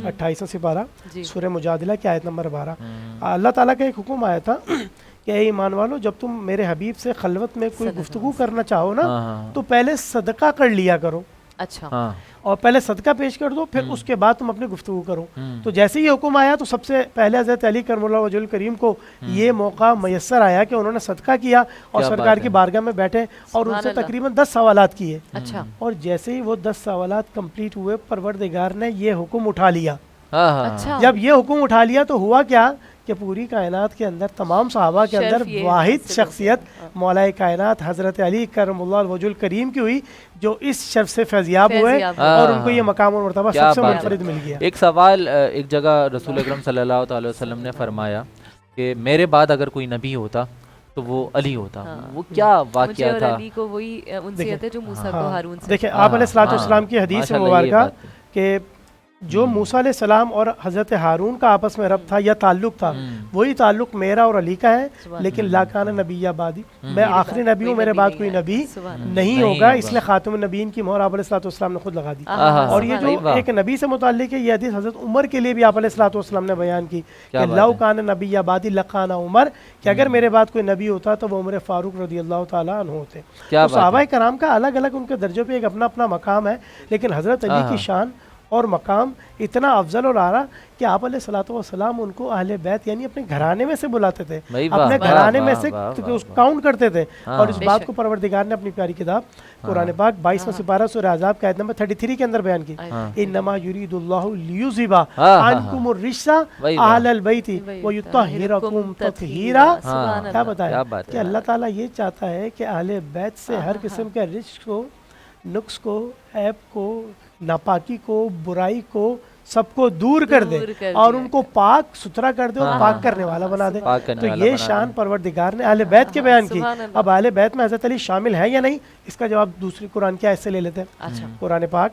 28 से 12, जी। सूरह मुजादिला की आयत नंबर 12। अल्लाह ताला का एक हुक्म आया था कि ए ईमान वालो, जब तुम मेरे हबीब से खलवत में कोई गुफ्तगू करना चाहो ना, हाँ, हाँ। तो पहले सदका कर लिया करो। अच्छा हाँ और पहले सदका पेश कर दो, फिर उसके बाद तुम अपनी गुफ्तगू करो। तो जैसे ही ये हुक्म आया तो सबसे पहले हज़रत अली करमुल्लाह वजहुल करीम को ये मौका मैसर आया कि उन्होंने सदका किया और क्या सरकार बात की है। बारगाह में बैठे और उनसे सुभान अल्लाह। तकरीबन 10 सवालात किए। अच्छा और जैसे ही वो 10 सवालात कंप्लीट हुए, परवरदिगार ने ये हुक्म उठा लिया। हाँ हाँ अच्छा जब ये हुक्म उठा लिया तो हुआ क्या कि पूरी कायनात के अंदर, तमाम सहाबा के शर्फ अंदर ये वाहिद हासिल हो शख्सियत मौलाए कायनात हज़रत अली करमुल्लाह वजहुल करीम की हुई जो इस शर्फ से फैज़याब हुए फैज़याब हुए। और हाँ, उनको ये मकाम और मर्तबा क्या सबसे बात है। मुनफरिद मिल गया। एक सवाल एक जगह रसूल अकरम सल्लल्लाहु अलैहि वसल्लम ने फरमाया कि मेरे बाद अगर कोई नबी होता तो वो अली होता। हाँ। वो क्या मुझे वाकया और था? अली को वही उनसीयत है जो मूसा को हाँ, हारून से देखिए हाँ, आप अलैहिस्सलाम की हदीस माशाल्लाह, ये मुबारका बात है। कि जो मूसा अलैहिस्सलाम और हज़रत हारून का आपस में रब था या ताल्लुक था, वही ताल्लुक मेरा और अली का है। सुभान लेकिन लाकान नबी आबादी, मैं मेरे आखिरी बाद नबी हूँ, कोई मेरे नबी बाद नहीं कोई है। नबी सुभान नहीं नहीं होगा, होगा। इसलिए खातमुन नबीयीन की मोहर आप अलैहिस्सलाम ने खुद लगा दी। हाँ, और ये सही जो बात। एक नबी से मुताल्लिक है, ये हदीस हज़रत उमर के लिए भी आप अलैहिस्सलाम ने बयान की क्या कि बात लौ है? कान नबी आबादी लकाना उमर, कि अगर मेरे बाद कोई नबी होता तो वो उमर फारूक रज़ियल्लाहु ताला अन्हु होते। क्या तो बात सहाबा है? कराम का अलग अलग उनके दर्जों पे एक अपना अपना मकाम है, लेकिन हज़रत अली हाँ। की शान और मकाम इतना अफजल और आला कि आप अलैहिस्सलातु वस्सलाम उनको अहले बैत यानी अपने घराने में से बुलाते थे, भाई वाह, अपने वाह, घराने में वाह, से वाह, वाह, वाह। काउंट करते थे। हाँ। और इस बात बेशक। को परवरदिगार ने अपनी प्यारी किताब कुरान पाक 22वां सिपारा सूरह अहज़ाब का आयत नंबर 33 के अंदर बयान की। हाँ। इन्नमा युरीदुल्लाहु लियुज़िबा हाँ, हाँ, अन्कुमुर रिज्सा वही बात। अहलल बैति वही व युत्तहिरकुम तत्हीरा। हाँ, सुभान क्या अल्लाह। बताया क्या बात कि है? अल्लाह ताला ये चाहता है कि अहले बैत से हर किस्म के रिस्क को, नुक्स को, ऐब को, नापाकी को, बुराई को सबको दूर कर दे दूर कर और दिया उनको पाक सुथरा कर दे और हाँ, पाक हाँ, करने वाला बना दे। पाक करने तो वाला ये बना शान दे। परवरदिगार ने अहले बैत के बयान की। सुभान अल्लाह। अब अहले बैत में हज़रत अली शामिल है या नहीं, इसका जवाब दूसरी कुरान की आयत से ले लेते हैं। अच्छा कुरान पाक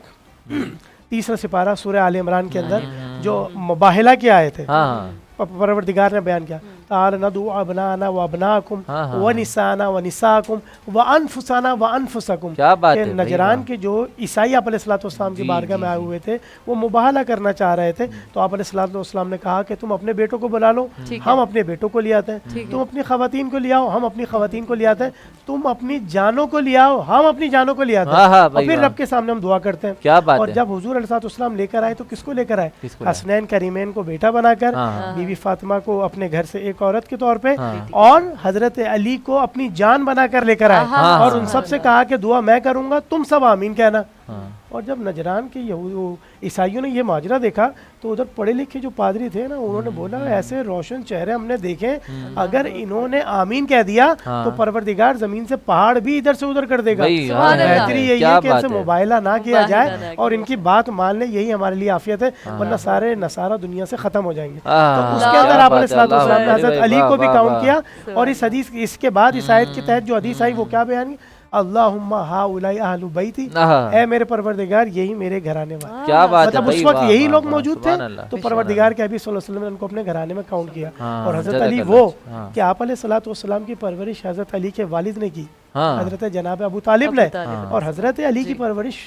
3रा सिपारा सूरह आले इमरान के अंदर जो मुबाहिला की आयत है, हाँ परवरदिगार ने बयान किया, ताल नदु अबनाना व अबनाकुम हाँ, हाँ, व निसाना व निसाकुम व अनफुसाना व अनफुसकुम। क्या बात कि है भाई, नजरान वाह। के जो ईसाई आप अलैहिस्सलाम की जी, बारगाह जी, में आए जी। हुए थे, वो मुबाहला करना चाह रहे थे। तो आप अलैहिस्सलाम ने कहा कि तुम अपने बेटों को बुला लो, ठीक हम है। अपने बेटों को ले आते हैं, ठीक है। तुम अपनी खवातीन को ले आओ, हम अपनी खवातीन को ले आते हैं, तुम अपनी जानों को ले आओ, हम अपनी जानों को ले आते हाँ, हाँ, हैं। और भाई, फिर वाह। रब के सामने हम दुआ करते हैं। क्या बात और है? जब हुजूर अलैहिस्सलाम लेकर आए तो किसको लेकर आए? किसको लाए? हसनैन करीमैन को बेटा बनाकर, हाँ, हाँ। बीवी फातिमा को अपने घर से एक औरत के तौर पे, हाँ। और हजरत अली को अपनी जान बनाकर लेकर आए। हाँ, और हाँ, उन सब से कहा कि दुआ मैं करूंगा, तुम सब आमीन कहना। हाँ। और जब नजरान के ईसाइयों ने ये माजरा देखा तो उधर पढ़े लिखे जो पादरी थे ना, उन्होंने बोला ऐसे रोशन चेहरे हमने देखे, अगर इन्होंने आमीन कह दिया हाँ। तो परवरदिगार जमीन से पहाड़ भी इधर से उधर कर देगा। वही, सुभान हाँ, अल्लाह। बेहतरी यही क्या है कि बात इनसे है? मुबाहिला ना किया मुबाहिला जाए ना और किया इनकी बात मान ले, यही हमारे लिए आफियत है, वरना सारे नसारा दुनिया से खत्म हो जाएंगे। हाँ, तो हाँ, उसके क्या अंदर आप बात है, अल्लाह अलैहिस्सलाम ने अकबर, हजरत अली वाह, को भी वाह, काउंट वाह। किया। और इस हदीस इसके बाद इस आयत के तहत जो हदीस आई वो क्या बयान की? अल्लाहुम्मा हाउलाई अहलु बैती, हाँ। ऐ मेरे परवरदिगार यही मेरे घराने वाले। क्या बात है मतलब उस भाई, वक्त वाह, यही वाह, लोग वाह, मौजूद थे, सुभान अल्लाह। तो परवरदिगार के हबीब सल्लल्लाहु अलैहि वसल्लम ने उनको अपने घराने में काउंट किया। हाँ, और हजरत जज़ाक अली अल्लाह। वो हाँ। कि आप अलैहिस्सलातु वस्सलाम की परवरिश हजरत अली के वालिद ने की, हाँ। हजरत जनाब अबू तालिब ने, अबू तालिब। और हजरत अली की परवरिश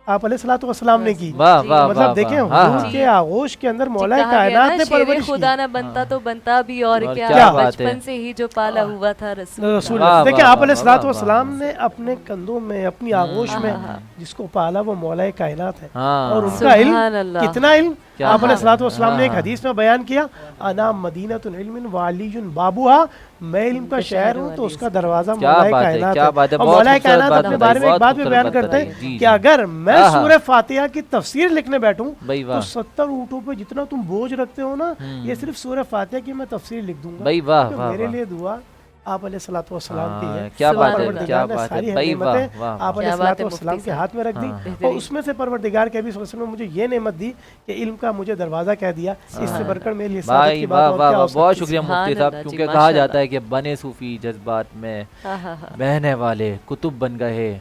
आप अलैहिस्सलातु वस्सलाम ने की। वाह, वाह, वाह, मतलब देखें वाह, हाँ, हुजूर हाँ। के आगोश के अंदर मौला कहा गया कायनात ना, ने शेरे परवरिश की। खुदा ना बनता तो बनता भी और और क्या, क्या बात बचपन है? से ही जो पाला हुआ था रसूल रसूल वाह, वाह, देखिए वाह, आप वाह, अलैहिस्सलातु वाह, वस्सलाम वाह। ने अपने कंधों में अपनी आगोश में जिसको पाला वो मौला कायनात है। हाँ। और उनका सुभान इल्म अल्लाह। कितना इल्म क्या आप बात अलैहिस्सलातु है। वस्सलाम ने एक हाँ। हदीस में बयान किया, अना मदीनतुल इल्मिन व अलीयुन बाबुहा, मैं इल्म का शहर हूँ तो उसका दरवाजा क्या मौला बात है, कायनात क्या बात है, और बहुत मौला खूबसूरत कायनात बात अपने बताई, बारे में एक बहुत बात भी खूबसूरत बयान बात करते बताई, हैं जी, कि जी। अगर मैं हाँ, हाँ। सूरह फातिहा की तफसीर लिखने बैठूं भाई वाह। तो 70 ऊँटों पे जितना तुम बोझ रखते हो ना, ये सिर्फ सूरह फातिहा की मैं तफसीर लिख दूंगा। भाई वाह, तो वाह, मेरे वाह। लिए दुआ आप अलैहिस्सलातु वस्सलाम की है। हाँ, क्या बात है, परवरदिगार क्या ने बात सारी है भाई, वाह, नेमतें वाह, आप वाह। क्या बात अलैहिस्सलातु है, वस्सलाम मुफ्ती के हाथ में रख दी। हाँ। और उसमें से परवरदिगार के भी सल्लल्लाहु अलैहि वसल्लम ने मुझे ये नेमत दी कि इल्म का मुझे दरवाजा कह दिया। इससे बढ़कर मेरे लिए सादत भाई की वाह, बात और वाह, क्या वाह, हो बहुत सकती शुक्रिया है। मुफ्ती सुभान साहब, अल्लाह जी, क्योंकि कहा माशाअल्लाह। जाता है कि बने सूफी जज्बात में हाँ, हाँ, हाँ। बहने वाले कुतुब बन गए,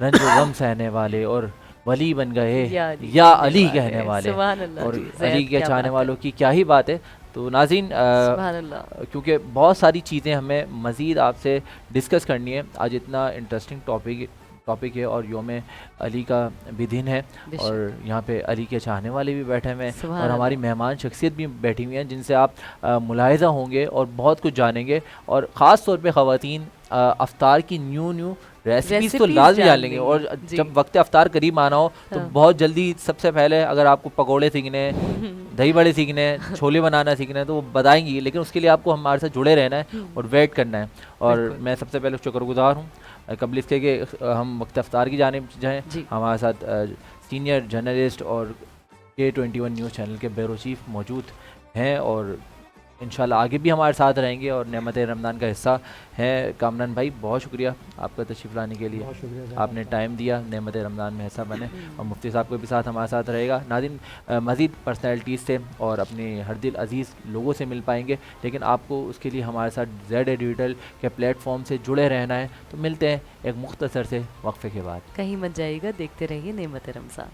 रंज व गम सहने वाले और वली बन गए या अली कहने वाले। सुभान अल्लाह और जी, अली ज़ैद के क्या चाहने बात वालों की क्या ही बात है। तो नाज़रीन, सुभान अल्लाह। क्योंकि बहुत सारी चीज़ें हमें मज़ीद आपसे डिस्कस करनी है, आज इतना इंटरेस्टिंग टॉपिक है और योम अली का भी दिन है बेशक। और यहाँ पे अली के चाहने वाले भी बैठे हुए हैं सुभान और हमारी मेहमान शख्सियत भी बैठी हुई हैं जिनसे आप मुलाहिज़ा होंगे और बहुत कुछ जानेंगे। और ख़ास तौर पे ख़वातीन अफ्तार की न्यू रेसिपीज तो Recipes लाजमी जान जान लेंगे। और लेंगे। जब वक्त अफ्तार करीब आना हो तो हाँ। बहुत जल्दी सबसे पहले अगर आपको पकोड़े सीखने हैं, दही बड़े सीखने हैं, छोले बनाना सीखना है तो वो बताएंगी, लेकिन उसके लिए आपको हमारे साथ जुड़े रहना है और वेट करना है। और बिल्कुल। मैं सबसे पहले शुक्रगुजार हूँ कबल इसके कि हम वक्त अफ्तार की जानिब जाएँ। जी। हमारे साथ सीनियर जर्नलिस्ट और K21 न्यूज़ चैनल के ब्यूरो चीफ मौजूद हैं और इंशाल्लाह आगे भी हमारे साथ रहेंगे और नेमत रमज़ान का हिस्सा हैं। कामरान भाई बहुत शुक्रिया आपका तशरीफ़ लाने के लिए, बहुत शुक्रिया आपने टाइम दिया, नेमत रमज़ान में हिस्सा बने। और मुफ्ती साहब को भी साथ हमारे साथ रहेगा। नाज़रीन मज़ीद पर्सनैलिटीज़ से और अपने हर दिल अज़ीज़ लोगों से मिल पाएंगे, लेकिन आपको उसके लिए हमारे साथ ZA डिजिटल के प्लेटफॉर्म से जुड़े रहना है। तो मिलते हैं एक मुख्तसर से वक्फे के बाद। कहीं मत जाइएगा, देखते रहिए नेमत रमज़ान।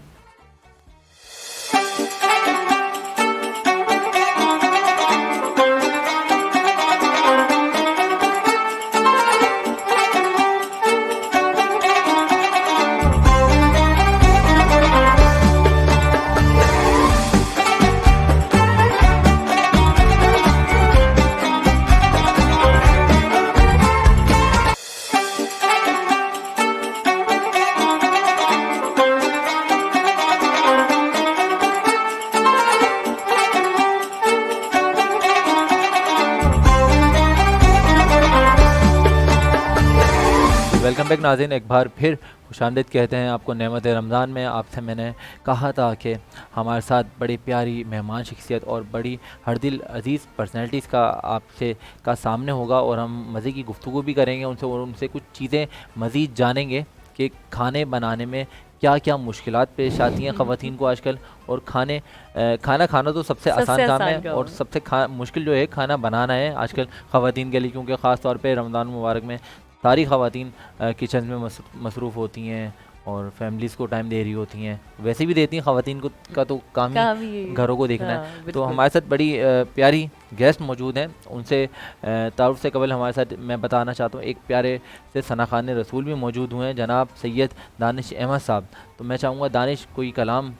वेलकम बैक नाज़रीन, एक बार फिर खुशामदीद कहते हैं आपको नेमत रमज़ान में। आपसे मैंने कहा था कि हमारे साथ बड़ी प्यारी मेहमान शख्सियत और बड़ी हर दिल अज़ीज़ पर्सनैलिटीज़ का आपसे का सामने होगा और हम मज़े की गुफ्तगू भी करेंगे उनसे और उनसे कुछ चीज़ें मज़ीद जानेंगे कि खाने बनाने में क्या क्या मुश्किलात पेश आती हैं ख़वातीन को आजकल। और खाना खाना तो सबसे आसान काम है और सबसे मुश्किल जो है खाना बनाना है आजकल ख़वातीन के लिए, क्योंकि ख़ास तौर पे रमज़ान मुबारक में सारी ख़वातीन किचन में मसरूफ़ होती हैं और फैमिलीज़ को टाइम दे रही होती हैं। वैसे भी देती हैं ख़वातीन को का तो काम ही घरों को देखना है। तो हमारे साथ बड़ी प्यारी गेस्ट मौजूद हैं। उनसे तारुफ से कबल हमारे साथ मैं बताना चाहता हूँ एक प्यारे से सनाखान रसूल भी मौजूद हुए हैं, जनाब सैयद दानिश अहमद साहब। तो मैं चाहूँगा दानिश कोई कलाम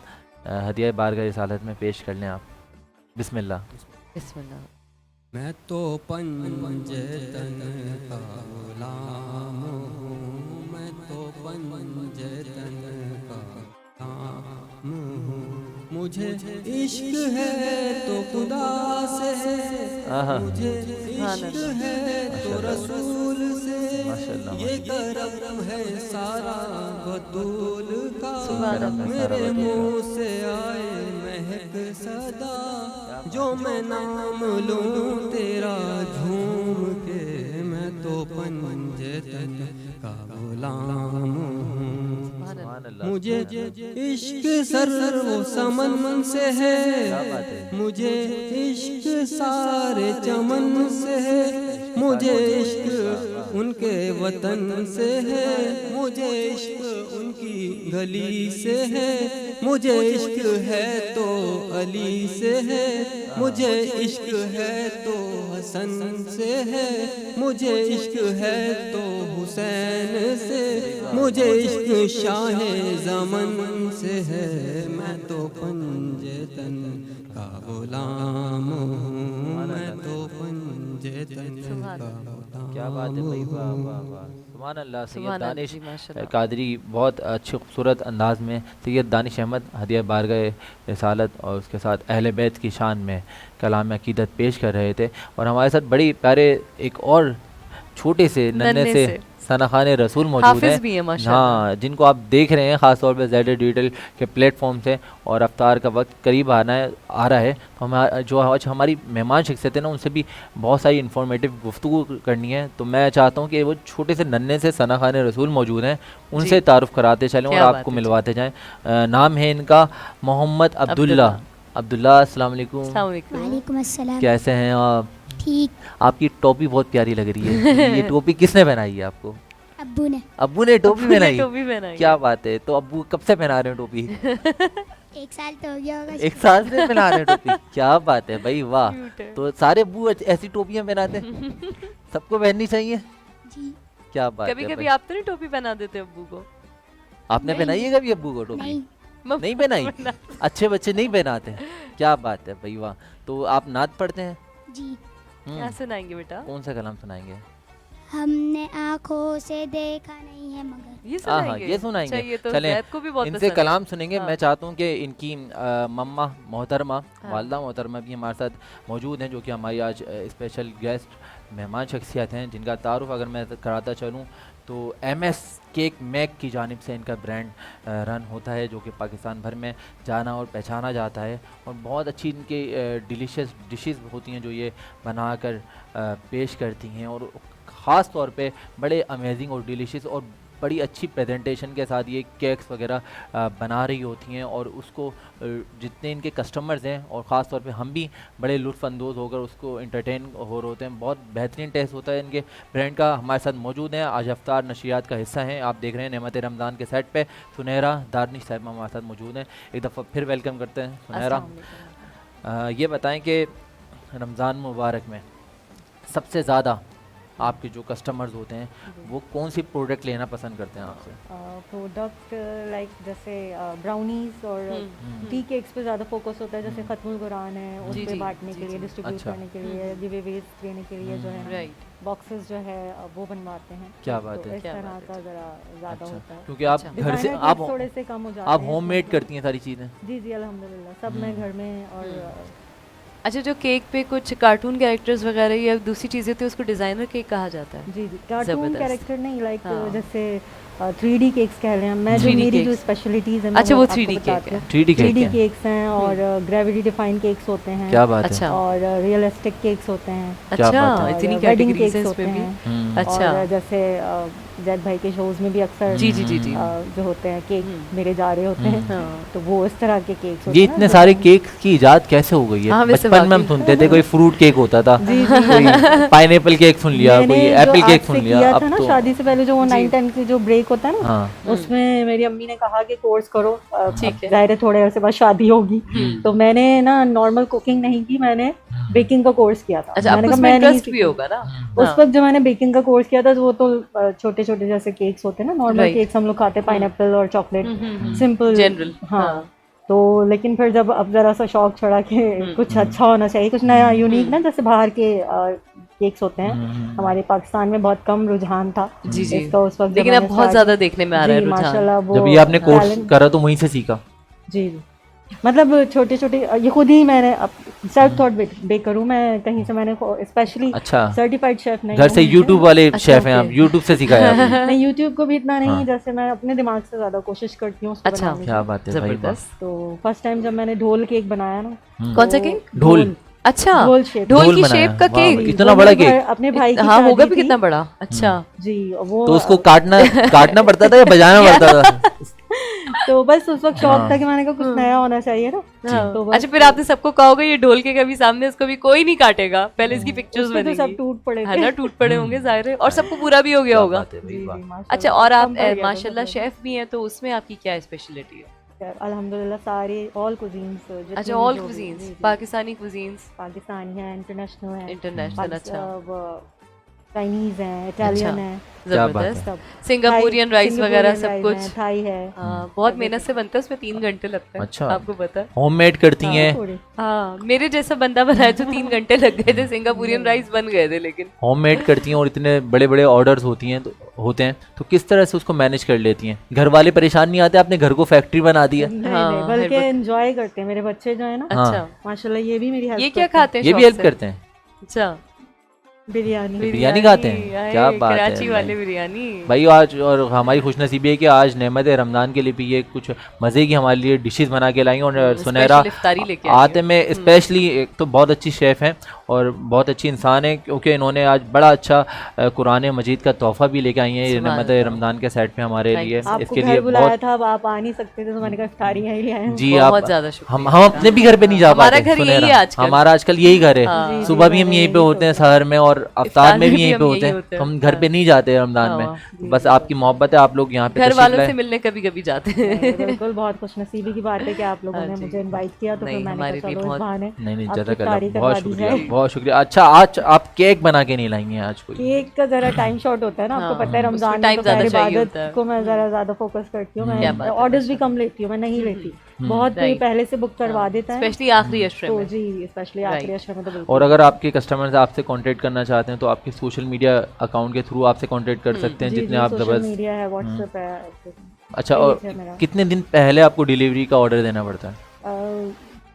हदिया बारगाह रिसालत में पेश कर लें आप। बिस्मिल्लाह। बिस्मिल्लाह। मैं तो पंजतन का गुलाम हूँ, मैं तो पंजतन का गुलाम हूँ। मुझे इश्क है तो खुदा से, मुझे इश्क है तो रसूल से, ये करम है सारा बतूल का। मेरे मुँह से आए महक सदा, जो मैं नाम लूँ तेरा झूम के। मैं तो पंजतन का गुलाम हूँ, मुझे इश्क सर वो समन से है, मुझे इश्क सारे चमन से है, मुझे इश्क उनके वतन से है, मुझे इश्क उनकी गली से है, मुझे इश्क है तो अली से है, मुझे इश्क है तो हसन से है, मुझे इश्क है तो हुसैन से, मुझे इश्क शाह ज़मन से है। मैं तो पंजतन का गुलाम हूँ, मैं तो पंजतन का गुलाम। क्या बात है भाई, वाह वाह वाह, सुभान अल्लाह। सैयद दानिश जी, माशाल्लाह। कादरी बहुत अच्छे खूबसूरत अंदाज में सैयद दानिश अहमद हदिया बारगाह रिसालत और उसके साथ अहले बैत की शान में कलाम अकीदत पेश कर रहे थे। और हमारे साथ बड़ी प्यारे एक और छोटे से नन्हे से सनाखान रसूल मौजूद हैं, हाँ, जिनको आप देख रहे हैं ख़ास तौर पे ZA डिजिटल के प्लेटफॉर्म से। और अफ्तार का वक्त करीब आ रहा है, तो हम जो आज हमारी मेहमान शख्सियत है ना, उनसे भी बहुत सारी इन्फॉर्मेटिव गुफ्तगू करनी है। तो मैं चाहता हूँ कि वो छोटे से नन्हे से सनाखान रसूल मौजूद हैं, उनसे तारुफ कराते चलें और आपको मिलवाते जाएँ। नाम है इनका मोहम्मद अब्दुल्ला। अस्सलाम वालेकुम। वालेकुम अस्सलाम। कैसे हैं आप? ठीक। आपकी टोपी बहुत प्यारी लग रही है। ये टोपी किसने पहनाई है आपको? अब्बू ने। अब्बू ने टोपी पहनाई? क्या बात है। तो अब्बू कब से पहना रहे हैं टोपी? 1 साल तो हो गया होगा। 1 साल से पहना रहे हैं टोपी? क्या बात है भाई, वाह। तो सारे अब्बू ऐसी टोपियां पहनाते हैं? सबको पहननी चाहिए जी। क्या बात है। कभी-कभी आप तो नहीं टोपी पहना देते अब्बू को? आपने पहनाई है कभी अब्बू को टोपी? नहीं पहनाई? अच्छे बच्चे नहीं पहनाते हैं। क्या बात है भाई, वाह। तो आप नात पढ़ते हैं? जी। क्या सुनाएंगे बेटा? कौन सा कलाम सुनाएंगे? हमने आँखों से देखा नहीं है मगर। ये हाँ सुनाएंगे? ये सुनाएंगे। अच्छा, ये तो चलें, ज़ैद को भी बहुत इनसे पसंद है। कलाम सुनेंगे। हाँ। मैं चाहता हूँ कि इनकी मम्मा मोहतरमा हाँ। वालदा मोहतरमा भी हमारे साथ मौजूद हैं, जो कि हमारी आज स्पेशल गेस्ट मेहमान शख्सियत हैं, जिनका तारुफ अगर मैं कराता चलूँ तो MS केक मैक की जानिब से इनका ब्रांड रन होता है, जो कि पाकिस्तान भर में जाना और पहचाना जाता है। और बहुत अच्छी इनकी डिलीशियस डिशेस होती हैं जो ये बनाकर पेश करती हैं, और ख़ास तौर पे बड़े अमेजिंग और डिलीशियस और बड़ी अच्छी प्रेजेंटेशन के साथ ये केक्स वगैरह बना रही होती हैं। और उसको जितने इनके कस्टमर्स हैं और ख़ास तौर पे हम भी बड़े लुत्फ़अंदोज़ होकर उसको एंटरटेन हो रहे होते हैं। बहुत बेहतरीन टेस्ट होता है इनके ब्रांड का। हमारे साथ मौजूद हैं, आज अफ्तार नशियात का हिस्सा हैं, आप देख रहे हैं नेमत रमज़ान के सेट पे सुनहरा दारनिश साहिबा हमारे साथ मौजूद हैं। एक दफ़ा फिर वेलकम करते हैं सुनहरा। अस्सलाम वालेकुम। ये बताएं कि रमज़ान मुबारक में सबसे ज़्यादा आपके जो कस्टमर्स होते हैं वो कौन सी प्रोडक्ट लेना पसंद करते हैं आपसे? प्रोडक्ट लाइक जैसे ब्राउनीज और टी केक्स पे ज़्यादा फोकस होता है, जैसे खत्मुल कुरान है उस जी, पे जी, बांटने जी, के लिए, जी। डिस्ट्रीब्यूट अच्छा। करने के लिए, गिवेवेज देने के लिए जो है राइट। बॉक्सेस जो है वो बनवाते हैं। क्या बात तो है। इस क्या तरह बात का ज़रा ज़्यादा अच्छा, होता है। क्योंकि आप अच्छा। घर से Designer आप cakes थोड़े से कम हो जाते आप हैं होममेड इसमें। करती हैं सारी चीज़ें? जी जी अल्हम्दुलिल्लाह सब मैं घर में और अच्छा, जो केक पे कुछ कार्टून कैरेक्टर्स वगैरह या दूसरी चीज़ें थी उसको डिज़ाइनर केक कहा जाता है? जी जी कार्टून ज़बरदस्त। कैरेक्टर नहीं, लाइक हाँ। जैसे 3D केक्स कह रहे हैं। मैं जो 3D मेरी जो cakes। स्पेशलिटीज़ है मैं अच्छा, वो आपको 3D बताती केक है। हूँ। 3D केक 3D है। केक्स हैं और ग्रेविटी डिफाइंड केक्स होते हैं। क्या बात है। अच्छा। और रियलिस्टिक केक्स होते हैं। क्या अच्छा, बात है। इतनी और wedding कैटेगरीज cakes हैं होते इसमें भी। हैं। हम्म, अच्छा। और जैसे जैद भाई के शोज में भी अक्सर जी जी जी जी। जो होते हैं केक मेरे जा रहे होते हैं, हाँ। तो वो इस तरह के केक्स होते ये हैं इतने ना, सारे जो- केक की इजाद कैसे हो गई है? हाँ, वैसे बचपन में हम वाकई। सुनते थे कोई फ्रूट केक होता था, जी जी कोई पाइनएप्पल केक सुन लिया, मैंने कोई जो एप्पल केक आपसे सुन लिया। किया अब था ना तो शादी से पहले जो वो 9-10 की जो ब्रेक होता है ना, हाँ उसमें मेरी अम्मी ने कहा कि कोर्स करो, ठीक है। जाहिर है थोड़े अरसे बाद शादी होगी, तो मैंने ना नॉर्मल कुकिंग नहीं की, मैंने बेकिंग का कोर्स किया था। अच्छा, मैंने आपको कहा उसमें मैं नहीं इंटरेस्ट भी सीखूंगी। होगा ना? उस हाँ। वक्त जो मैंने बेकिंग का कोर्स किया था तो वो तो छोटे छोटे जैसे केक्स होते हैं ना, नॉर्मल Right. केक्स हम लोग खाते हैं, पाइनएप्पल और चॉकलेट, सिंपल General, हाँ। हाँ। तो लेकिन फिर जब अब जरा सा शौक चढ़ा कि कुछ अच्छा होना चाहिए, कुछ नया यूनिक ना, जैसे बाहर के केक्स होते हैं, हमारे पाकिस्तान में बहुत कम रुझान था जी जी। इसका उस वक्त जब लेकिन अब मैंने बहुत start ज़्यादा किया। देखने में आ रहा है जी, रुझान। माशाल्लाह वो जब ये आपने कोर्स talent- करा तो वहीं से सीखा? जी जी मतलब छोटे छोटे ये खुद ही मैंने सेल्फ थॉट बेकर हूँ मैं, कहीं से मैंने स्पेशली अच्छा। सर्टिफाइड शेफ नहीं घर से हूँ। यूट्यूब वाले अच्छा, शेफ हैं आप, okay. यूट्यूब से सिखाया आपने? नहीं, यूट्यूब को भी इतना नहीं, हाँ। जैसे मैं अपने दिमाग से ज़्यादा कोशिश करती हूँ उसको अच्छा। बनाने की। क्या बात है भाई, वाह। जबरदस्त। तो फर्स्ट टाइम जब मैंने ढोल केक बनाया ना, कौन सा तो केक? ढोल? अच्छा, ढोल shape। ढोल ढोल की बनाया, शेप का वाह, केक? वाह, इतना वो बड़ा मेरे केक? अपने भाई की हाँ, होगा शादी भी थी। कितना बड़ा। अच्छा। जी वो तो उसको काटना पड़ता था या बजाना पड़ता था? तो बस उस वक्त शौक हाँ। था कि मैंने कहा कुछ नया होना चाहिए ना, हाँ। तो बस अच्छा, फिर आपने सबको कहा होगा ये ढोल के कभी सामने इसको भी कोई नहीं काटेगा, पहले इसकी पिक्चर्स उस पे तो बनेंगी। सब टूट पड़े है थे। ना, टूट पड़े होंगे जाहिर है, और सबको पूरा भी हो गया क्या होगा। बात है भाई, जी वाह। जी माशाल्लाह। अच्छा, और आप कम पड़ गया था माशाल्लाह सब शेफ भी हैं, तो उसमें आपकी क्या स्पेशलिटी है? लोग। अल्हम्दुलिल्लाह सारे ऑल कुजीन्स, अच्छा, all cuisines, Pakistani cuisines, Pakistani है, इंटरनेशनल है, इंटरनेशनल। अच्छा, चाइनीज है, इटालियन अच्छा। है, क्या बात जबरदस्त। है। सब सिंगापुरियन राइस वगैरह सिंगापुरियन सब राइस कुछ। है, थाई है। हाँ, बहुत मेहनत से बनता है, उसमें 3 घंटे लगता है। अच्छा। आपको पता है? होममेड करती हैं? थोड़े। हाँ, मेरे जैसा बंदा बनाया तो 3 घंटे लग गए थे, सिंगापुरियन राइस बन गए थे। लेकिन होममेड करती हैं और इतने बड़े बड़े ऑर्डर्स होते हैं तो किस तरह से उसको मैनेज कर लेती हैं? घर वाले परेशान नहीं आते? आपने घर को फैक्ट्री बना दी है? नहीं हाँ, नहीं, बल्कि हेल्प- एंजॉय करते हैं मेरे बच्चे जो है ना, हाँ। अच्छा, माशाल्लाह ये भी मेरी हेल्प ये क्या करते हैं। खाते हैं? ये भी शौक हेल्प से? करते हैं? अच्छा, बिरयानी। बिरयानी खाते हैं? आए, क्या बात है कराची वाले भाई। बिरयानी। भाई आज और हमारी खुशनसीबी है कि आज नेमत रमज़ान के लिए भी ये कुछ मज़े की हमारे लिए डिशेस बना के लाई हैं। और सुनहरा स्पेशल इफ्तारी लेके आई आते है। में स्पेशली एक तो बहुत अच्छी शेफ़ हैं और बहुत अच्छी इंसान है, क्योंकि इन्होंने आज बड़ा अच्छा कुरान मजीद का तोहफ़ा भी लेके आई हैं ये सुभान नेमत अल्लाह। रमज़ान के सेट पे हमारे Thank लिए। you। आपको इसके घर लिए बुलाया बहुत था, अब आप आ नहीं सकते थे तो मैंने कहा इफ्तारी यहीं ले आए हैं। जी बहुत आप ज़्यादा शुक्रिया। हम अपने भी घर पे नहीं जा हमारा पाते। घर यही है सुनहरा, आजकल। हमारा आजकल यही घर है। हाँ। जी, सुबह भी हम मैंने यहीं पे यही होते हैं, सोचा। शहर में, और इफ्तार अफ्तार में में भी भी यहीं हम पे यहीं होते हैं। होते हैं। हम घर पे नहीं जाते रमज़ान में। जी, बस आपकी मोहब्बत है, आप लोग यहाँ पे घर तशरीफ वालों लाए। से मिलने कभी कभी जाते नहीं, हैं। बिल्कुल बहुत खुशनसीबी की बात है कि आप लोगों हाँ ने जी। मुझे इनवाइट किया, तो फिर नहीं, मैंने हमारे कहा लिए चलो इस बहुत- बहाने नहीं आपकी जज़ाकल्लाह, इफ्तारी बहुत करवा दी शुक्रिया, जाए। बहुत शुक्रिया। अच्छा, आज आप केक बना के नहीं लाई हैं आज कोई? केक का जरा टाइम शॉर्ट होता है ना, आपको पता है उसमें रमजान में time तो ज़्यादा खैर चाहिए इबादत होता है। को मैं जरा ज्यादा फोकस करती हूँ। क्या मैं बात है, ऑर्डर्स भी कम लेती हूँ, मैं नहीं लेती, बहुत कोई Right. पहले से बुक करवा देता है स्पेशली आखिरी अशरे तो में। जी, स्पेशली आखिरी अशरे में तो बिल्कुल। और अगर आपके कस्टमर्स आपसे कांटेक्ट करना चाहते हैं तो आपके सोशल मीडिया अकाउंट के थ्रू आपसे कांटेक्ट कर सकते हैं, जी जितने जी, आप सोशल जबरदस्त। मीडिया है, व्हाट्सएप है। अच्छा, पेज और है मेरा। कितने दिन पहले आपको डिलीवरी का ऑर्डर देना पड़ता है?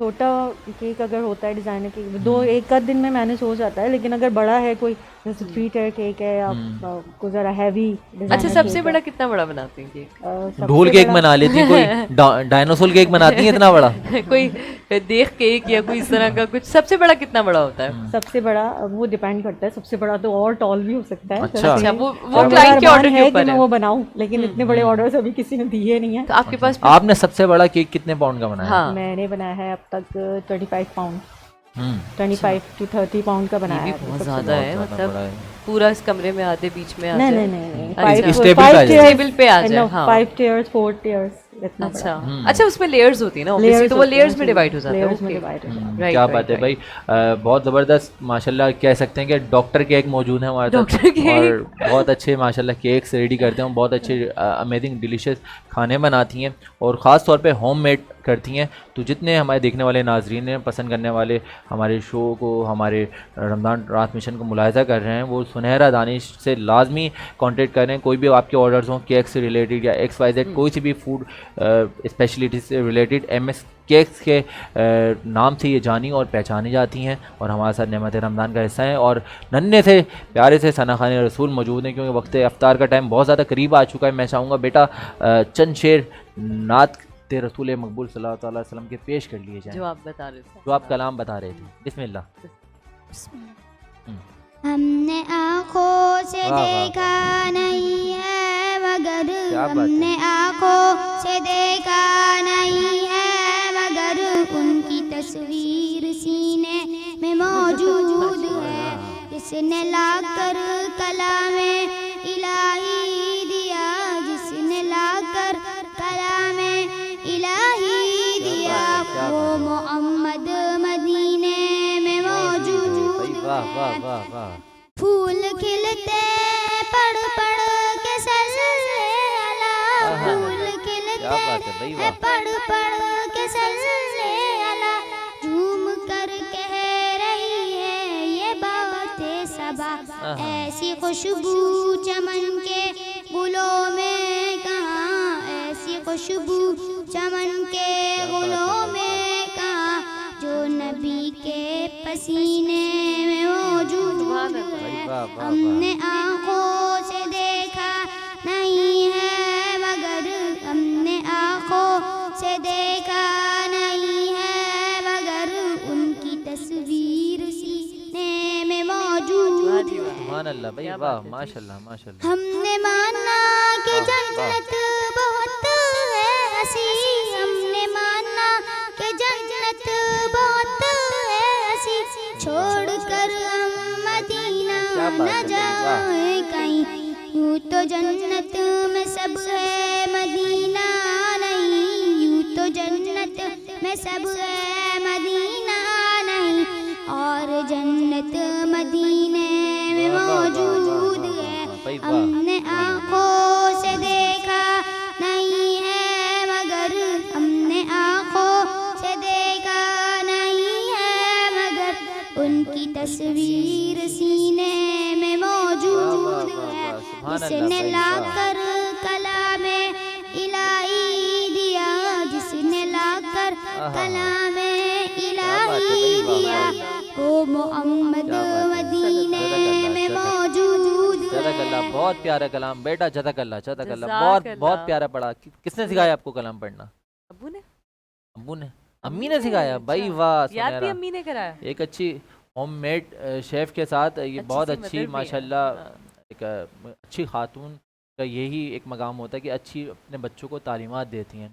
छोटा केक अगर होता है डिज़ाइनर केक, दो एक आध दिन में मैनेज हो जाता है, लेकिन अगर बड़ा है कोई जैसे 3 टायर केक है या कुछ ज़रा हैवी अच्छा, सबसे बड़ा कितना बड़ा बनाती हैं केक? ढोल केक बना लेती हैं कोई? डायनासोर केक बनाती हैं इतना बड़ा? कोई देख केक या कोई इस तरह का कुछ? सबसे बड़ा कितना बड़ा होता है? सबसे बड़ा वो डिपेंड करता है, सबसे बड़ा तो और टॉल भी हो सकता है। अच्छा। अच्छा, वो मेरा क्लाइंट के अरमान ऑर्डर के है कि ऊपर मैं है। वो बनाऊं, लेकिन इतने बड़े ऑर्डर्स अभी किसी ने दिए नहीं है। तो आपके पास आपने सबसे बड़ा केक कितने पाउंड का बनाया? हाँ, मैंने बनाया है अब तक 25 पाउंड, हम्म, 25 to 30 पाउंड का ये बनाया भी है। बहुत सबसे ज़्यादा है, ज़्यादा मतलब बड़ा है। पूरा इस कमरे में आधे बीच में नहीं आधे। नहीं नहीं, अच्छा, इस टेबल पे आ जाए। टेबल पे आ जाए, हाँ। 5 tiers 4 tiers इतना अच्छा बड़ा। अच्छा, उसमें लेयर्स होती है ना, obviously, तो वो होते हैं, लेयर्स में जी, डिवाइड हो जाता है। layers में okay. divide हो जाता है। Right, क्या right, बात है right. भाई, बहुत ज़बरदस्त माशाल्लाह। कह सकते हैं कि डॉक्टर केक मौजूद है हमारे डॉक्टर साथ, केक। और बहुत अच्छे माशाल्लाह केक्स रेडी करते हैं, बहुत अच्छे अमेजिंग डिलीशियस खाने बनाती हैं, और ख़ास तौर पे होममेड करती हैं। तो जितने हमारे देखने वाले नाजरीन हैं, पसंद करने वाले हमारे शो को, हमारे रमज़ान रात मिशन को मुलाहिज़ा कर रहे हैं, वो सुनहरा दानिश से लाजमी कांटेक्ट करें। कोई भी आपके ऑर्डर्स हों केक से रिलेटेड या XYZ कोई सी भी फूड स्पेशलिटी से रिलेटेड, MS केक्स के नाम से ये जानी और पहचानी जाती हैं, और हमारे साथ नेमत रमज़ान का हिस्सा हैं। और नन्हे से प्यारे से सना खान रसूल मौजूद हैं, क्योंकि वक्त अफ्तार का टाइम बहुत ज़्यादा करीब आ चुका है। मैं चाहूँगा बेटा चंद शेर नात ते रसूल मकबूल सल्लल्लाहु अलैहि वसल्लम के पेश कर लिए जाएँ, जो आप बता रहे थे, जो आप कलाम बता रहे थे। बिस्मिल्लाह। हमने आँखों से वाह, वाह, देखा नहीं है मगर, क्या बात है। हमने आँखों से देखा नहीं है मगर, उनकी तस्वीर सीने में मौजूद है, जिसने लाकर कलामे इलाही दिया, जिसने लाकर कलामे इलाही दिया, वो मोहम्मद मदीने में मौजूद वाह वाह वाह वाह। फूल खिलते पढ़ पढ़ के सल्ले अला, फूल क्या बात है भाई, खिलते वाह। पढ़ पढ़ के सल्ले अला, झूम कर कह रही है ये बातें सबा, ऐसी खुशबू चमन के गुलों में कहाँ, ऐसी खुशबू चमन के गुलों में कहाँ, जो नबी के पसीने में मौजूद है। वाह, वाह, हमने आँखों से देखा नहीं है मगर, हमने आँखों से देखा नहीं है मगर, उनकी तस्वीर सीने में मौजूद है। सुभान अल्लाह भाई, वाह, माशाल्लाह माशाल्लाह। हमने माना कि जन्नत बहुत है हसी, हमने माना कि जन्नत बहुत है हसी, छोड़कर हम मदीना न जाए कहीं, यूं तो जन्नत में सब है मदीना नहीं, यूं तो जन्नत में सब है मदीना नहीं, और जन्नत मदीने में मौजूद है। हमने आँखों से देखा नहीं है मगर, हमने आँखों से देखा नहीं है मगर, उनकी तस्वीर सीने में मौजूद है, जिसने लाकर कलामे इलाही दिया, जिसने लाकर कलामे इलाही दिया, वो मोहम्मद मदीने में मौजूद जज़ाकल्लाह, है। बहुत प्यारा कलाम बेटा, जज़ाकल्लाह जज़ाकल्लाह, बहुत जज़ाकल्लाह। बहुत प्यारा पढ़ा। किसने सिखाया आपको कलाम पढ़ना? अब्बू ने, अम्बू ने, अम्मी ने सिखाया भाई, वाह। याद भी सुनहरा। अम्मी ने कराया। एक अच्छी होममेड शेफ़ के साथ ये अच्छी बहुत सी अच्छी mother भी है, माशाल्लाह, हाँ। एक अच्छी खातून का यही एक मकाम होता है कि अच्छी अपने बच्चों को तालीमात देती हैं,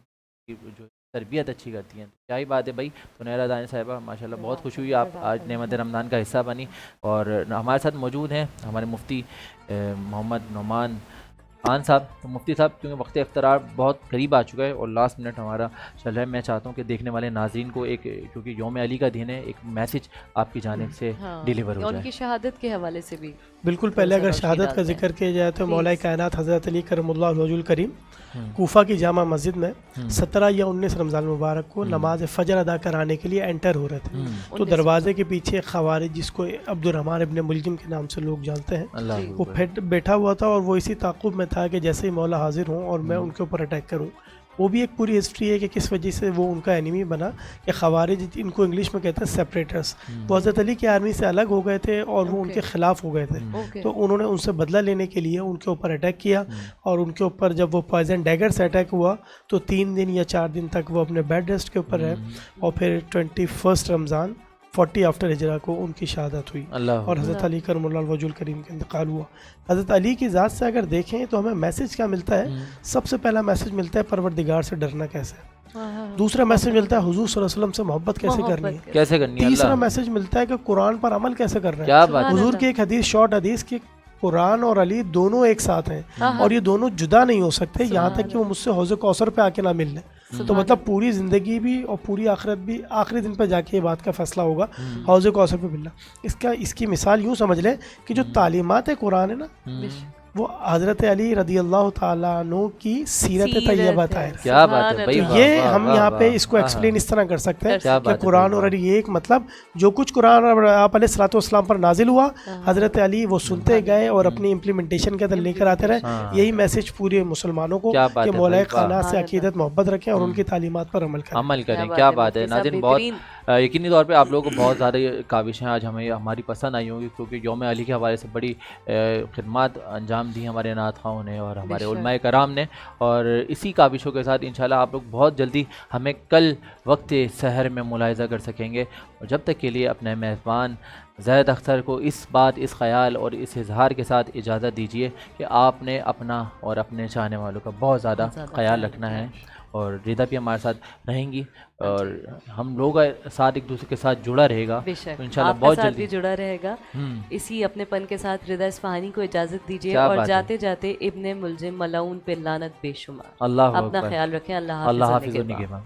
कि जो तरबियत अच्छी करती हैं। क्या ही बात है भाई। सुनहरा दानी साहिबा माशाल्लाह, बहुत खुशी हुई आप आज नेमत रमज़ान का हिस्सा बनी, और हमारे साथ मौजूद हैं हमारे मुफ्ती मोहम्मद नोमान खान साहब, तो मुफ्ती साहब, क्योंकि वक्त इफ्तार बहुत करीब आ चुका है और लास्ट मिनट हमारा चल रहा है, मैं चाहता हूँ कि देखने वाले नाज़रीन को एक, क्योंकि यौम अली का दिन है, एक मैसेज आपकी जानिब से हाँ, डिलीवर हो उनकी जाए। शहादत के हवाले से भी बिल्कुल, थोड़ा पहले सा अगर रोशनी शहादत का डालते हैं। जिक्र किया जाए तो मौलाए प्लीज़। कायनात हज़रत अली करमुल्लाह वजहुल करीम कूफा की जामा मस्जिद में 17 या 19 रमज़ान मुबारक को नमाज फ़जर अदा कराने के लिए एंटर हो रहे थे। तो 19 दरवाजे के पीछे खवारिज, जिसको अब्दुर्रहमान इब्न मुलजिम के नाम से लोग जानते हैं, अल्लाह जी। वो बैठा हुआ था और वो इसी ताक़ुब में था कि जैसे ही मौला हाजिर हों और मैं उनके ऊपर अटैक करूं। वो भी एक पूरी हिस्ट्री है कि किस वजह से वो उनका एनिमी बना, कि खवारिज, इनको इंग्लिश में कहते हैं सेपरेटर्स, वो हज़रत अली की आर्मी से अलग हो गए थे और वो उनके ख़िलाफ़ हो गए थे। ओके। तो उन्होंने उनसे बदला लेने के लिए उनके ऊपर अटैक किया और उनके ऊपर जब वो पॉइजन डैगर से अटैक हुआ तो 3 दिन या 4 दिन तक वो अपने बेड रेस्ट के ऊपर रहे और फिर 21 रमज़ान 40 आफ्टर हिजरा को उनकी शहादत हुई अल्लाह और हज़रत अली करमुल्लाह वजहुल करीम का इंतकाल हुआ। हज़रत अली की ज़ात से अगर देखें तो हमें मैसेज क्या मिलता है? सबसे पहला मैसेज मिलता है परवरदिगार से डरना कैसे है। दूसरा मैसेज मिलता है हुजूर सल्लल्लाहु अलैहि वसल्लम से मोहब्बत कैसे करनी है। कैसे करनी है? तीसरा अल्लाह, मैसेज मिलता है कि कुरान पर अमल कैसे कर रहे क्या हैं। बात है। हुजूर की एक हदीस, शॉर्ट हदीस, कि कुरान और अली दोनों एक साथ हैं और ये दोनों जुदा नहीं हो सकते यहाँ तक कि वो मुझसे हौज़ कौसर पे आके ना मिल लें। तो मतलब पूरी ज़िंदगी भी और पूरी आखिरत भी आखिरी दिन पे जाके ये बात का फ़ैसला होगा हौज़ कौसर पे मिलना। इसकी मिसाल यूँ समझ लें कि जो तालीमात कुरान है ना, वो हज़रत अली रदी अल्लाह ताला अन्हु की सीरत तैयबा है। क्या बात है भाई, तो वाह, ये वाह, हम वाह, यहाँ पे वाह, इसको एक्सप्लेन इस तरह कर सकते हैं क्या कि बात है कुरान भाई, और अली एक, मतलब जो कुछ कुरान और आप अलैहिस्सलाम पर नाजिल हुआ, हज़रत अली वो सुनते गए और अपनी इम्प्लीमेंटेशन के अंदर लेकर आते रहे। यही मैसेज पूरे मुसलमानों को क्या बात कि है मौलाए भाई, वाह। कायनात से अकीदत मोहब्बत रखें और उनकी तालीमात पर अमल करें। अमल करें। क्या क्या बात है, बात है मुफ्ती साहब, नाज़रीन, बहुत बेहतरीन। यकीनी तौर पे आप लोगों को बहुत ज़्यादा काविशें आज हमें हमारी पसंद आई होंगी, क्योंकि यौम अली के हवाले से बड़ी खिदमत अंजाम दी हमारे नात खाओं ने और हमारे बेशक। उलमाए कराम ने। और इसी काविशों के साथ इंशाल्लाह आप लोग बहुत जल्दी हमें कल वक्त सहर में मुलाहिज़ा कर सकेंगे। और जब तक के लिए अपने मेज़बान ज़ैद अख्तर को इस बात, इस ख़याल और इस इजहार के साथ इजाज़त दीजिए कि आपने अपना और अपने चाहने वालों का बहुत ज़्यादा ख्याल रखना है और रिदा भी हमारे साथ रहेंगी और हम लोगों का साथ एक दूसरे के साथ जुड़ा रहेगा। बेशक तो इंशाल्लाह आपका बहुत साथ जल्दी भी जुड़ा रहेगा। हम्म, इसी अपनेपन के साथ रिदा इस्फहानी को इजाज़त दीजिए क्या और बात है। जाते जाते इब्ने मुलजिम मलाउन पे लानत बेशुमार। अल्लाह अपना अकबर। ख्याल रखें। अल्लाह अल्लाह हाफिज़ हाफिज़ निगहबान। निगहबान।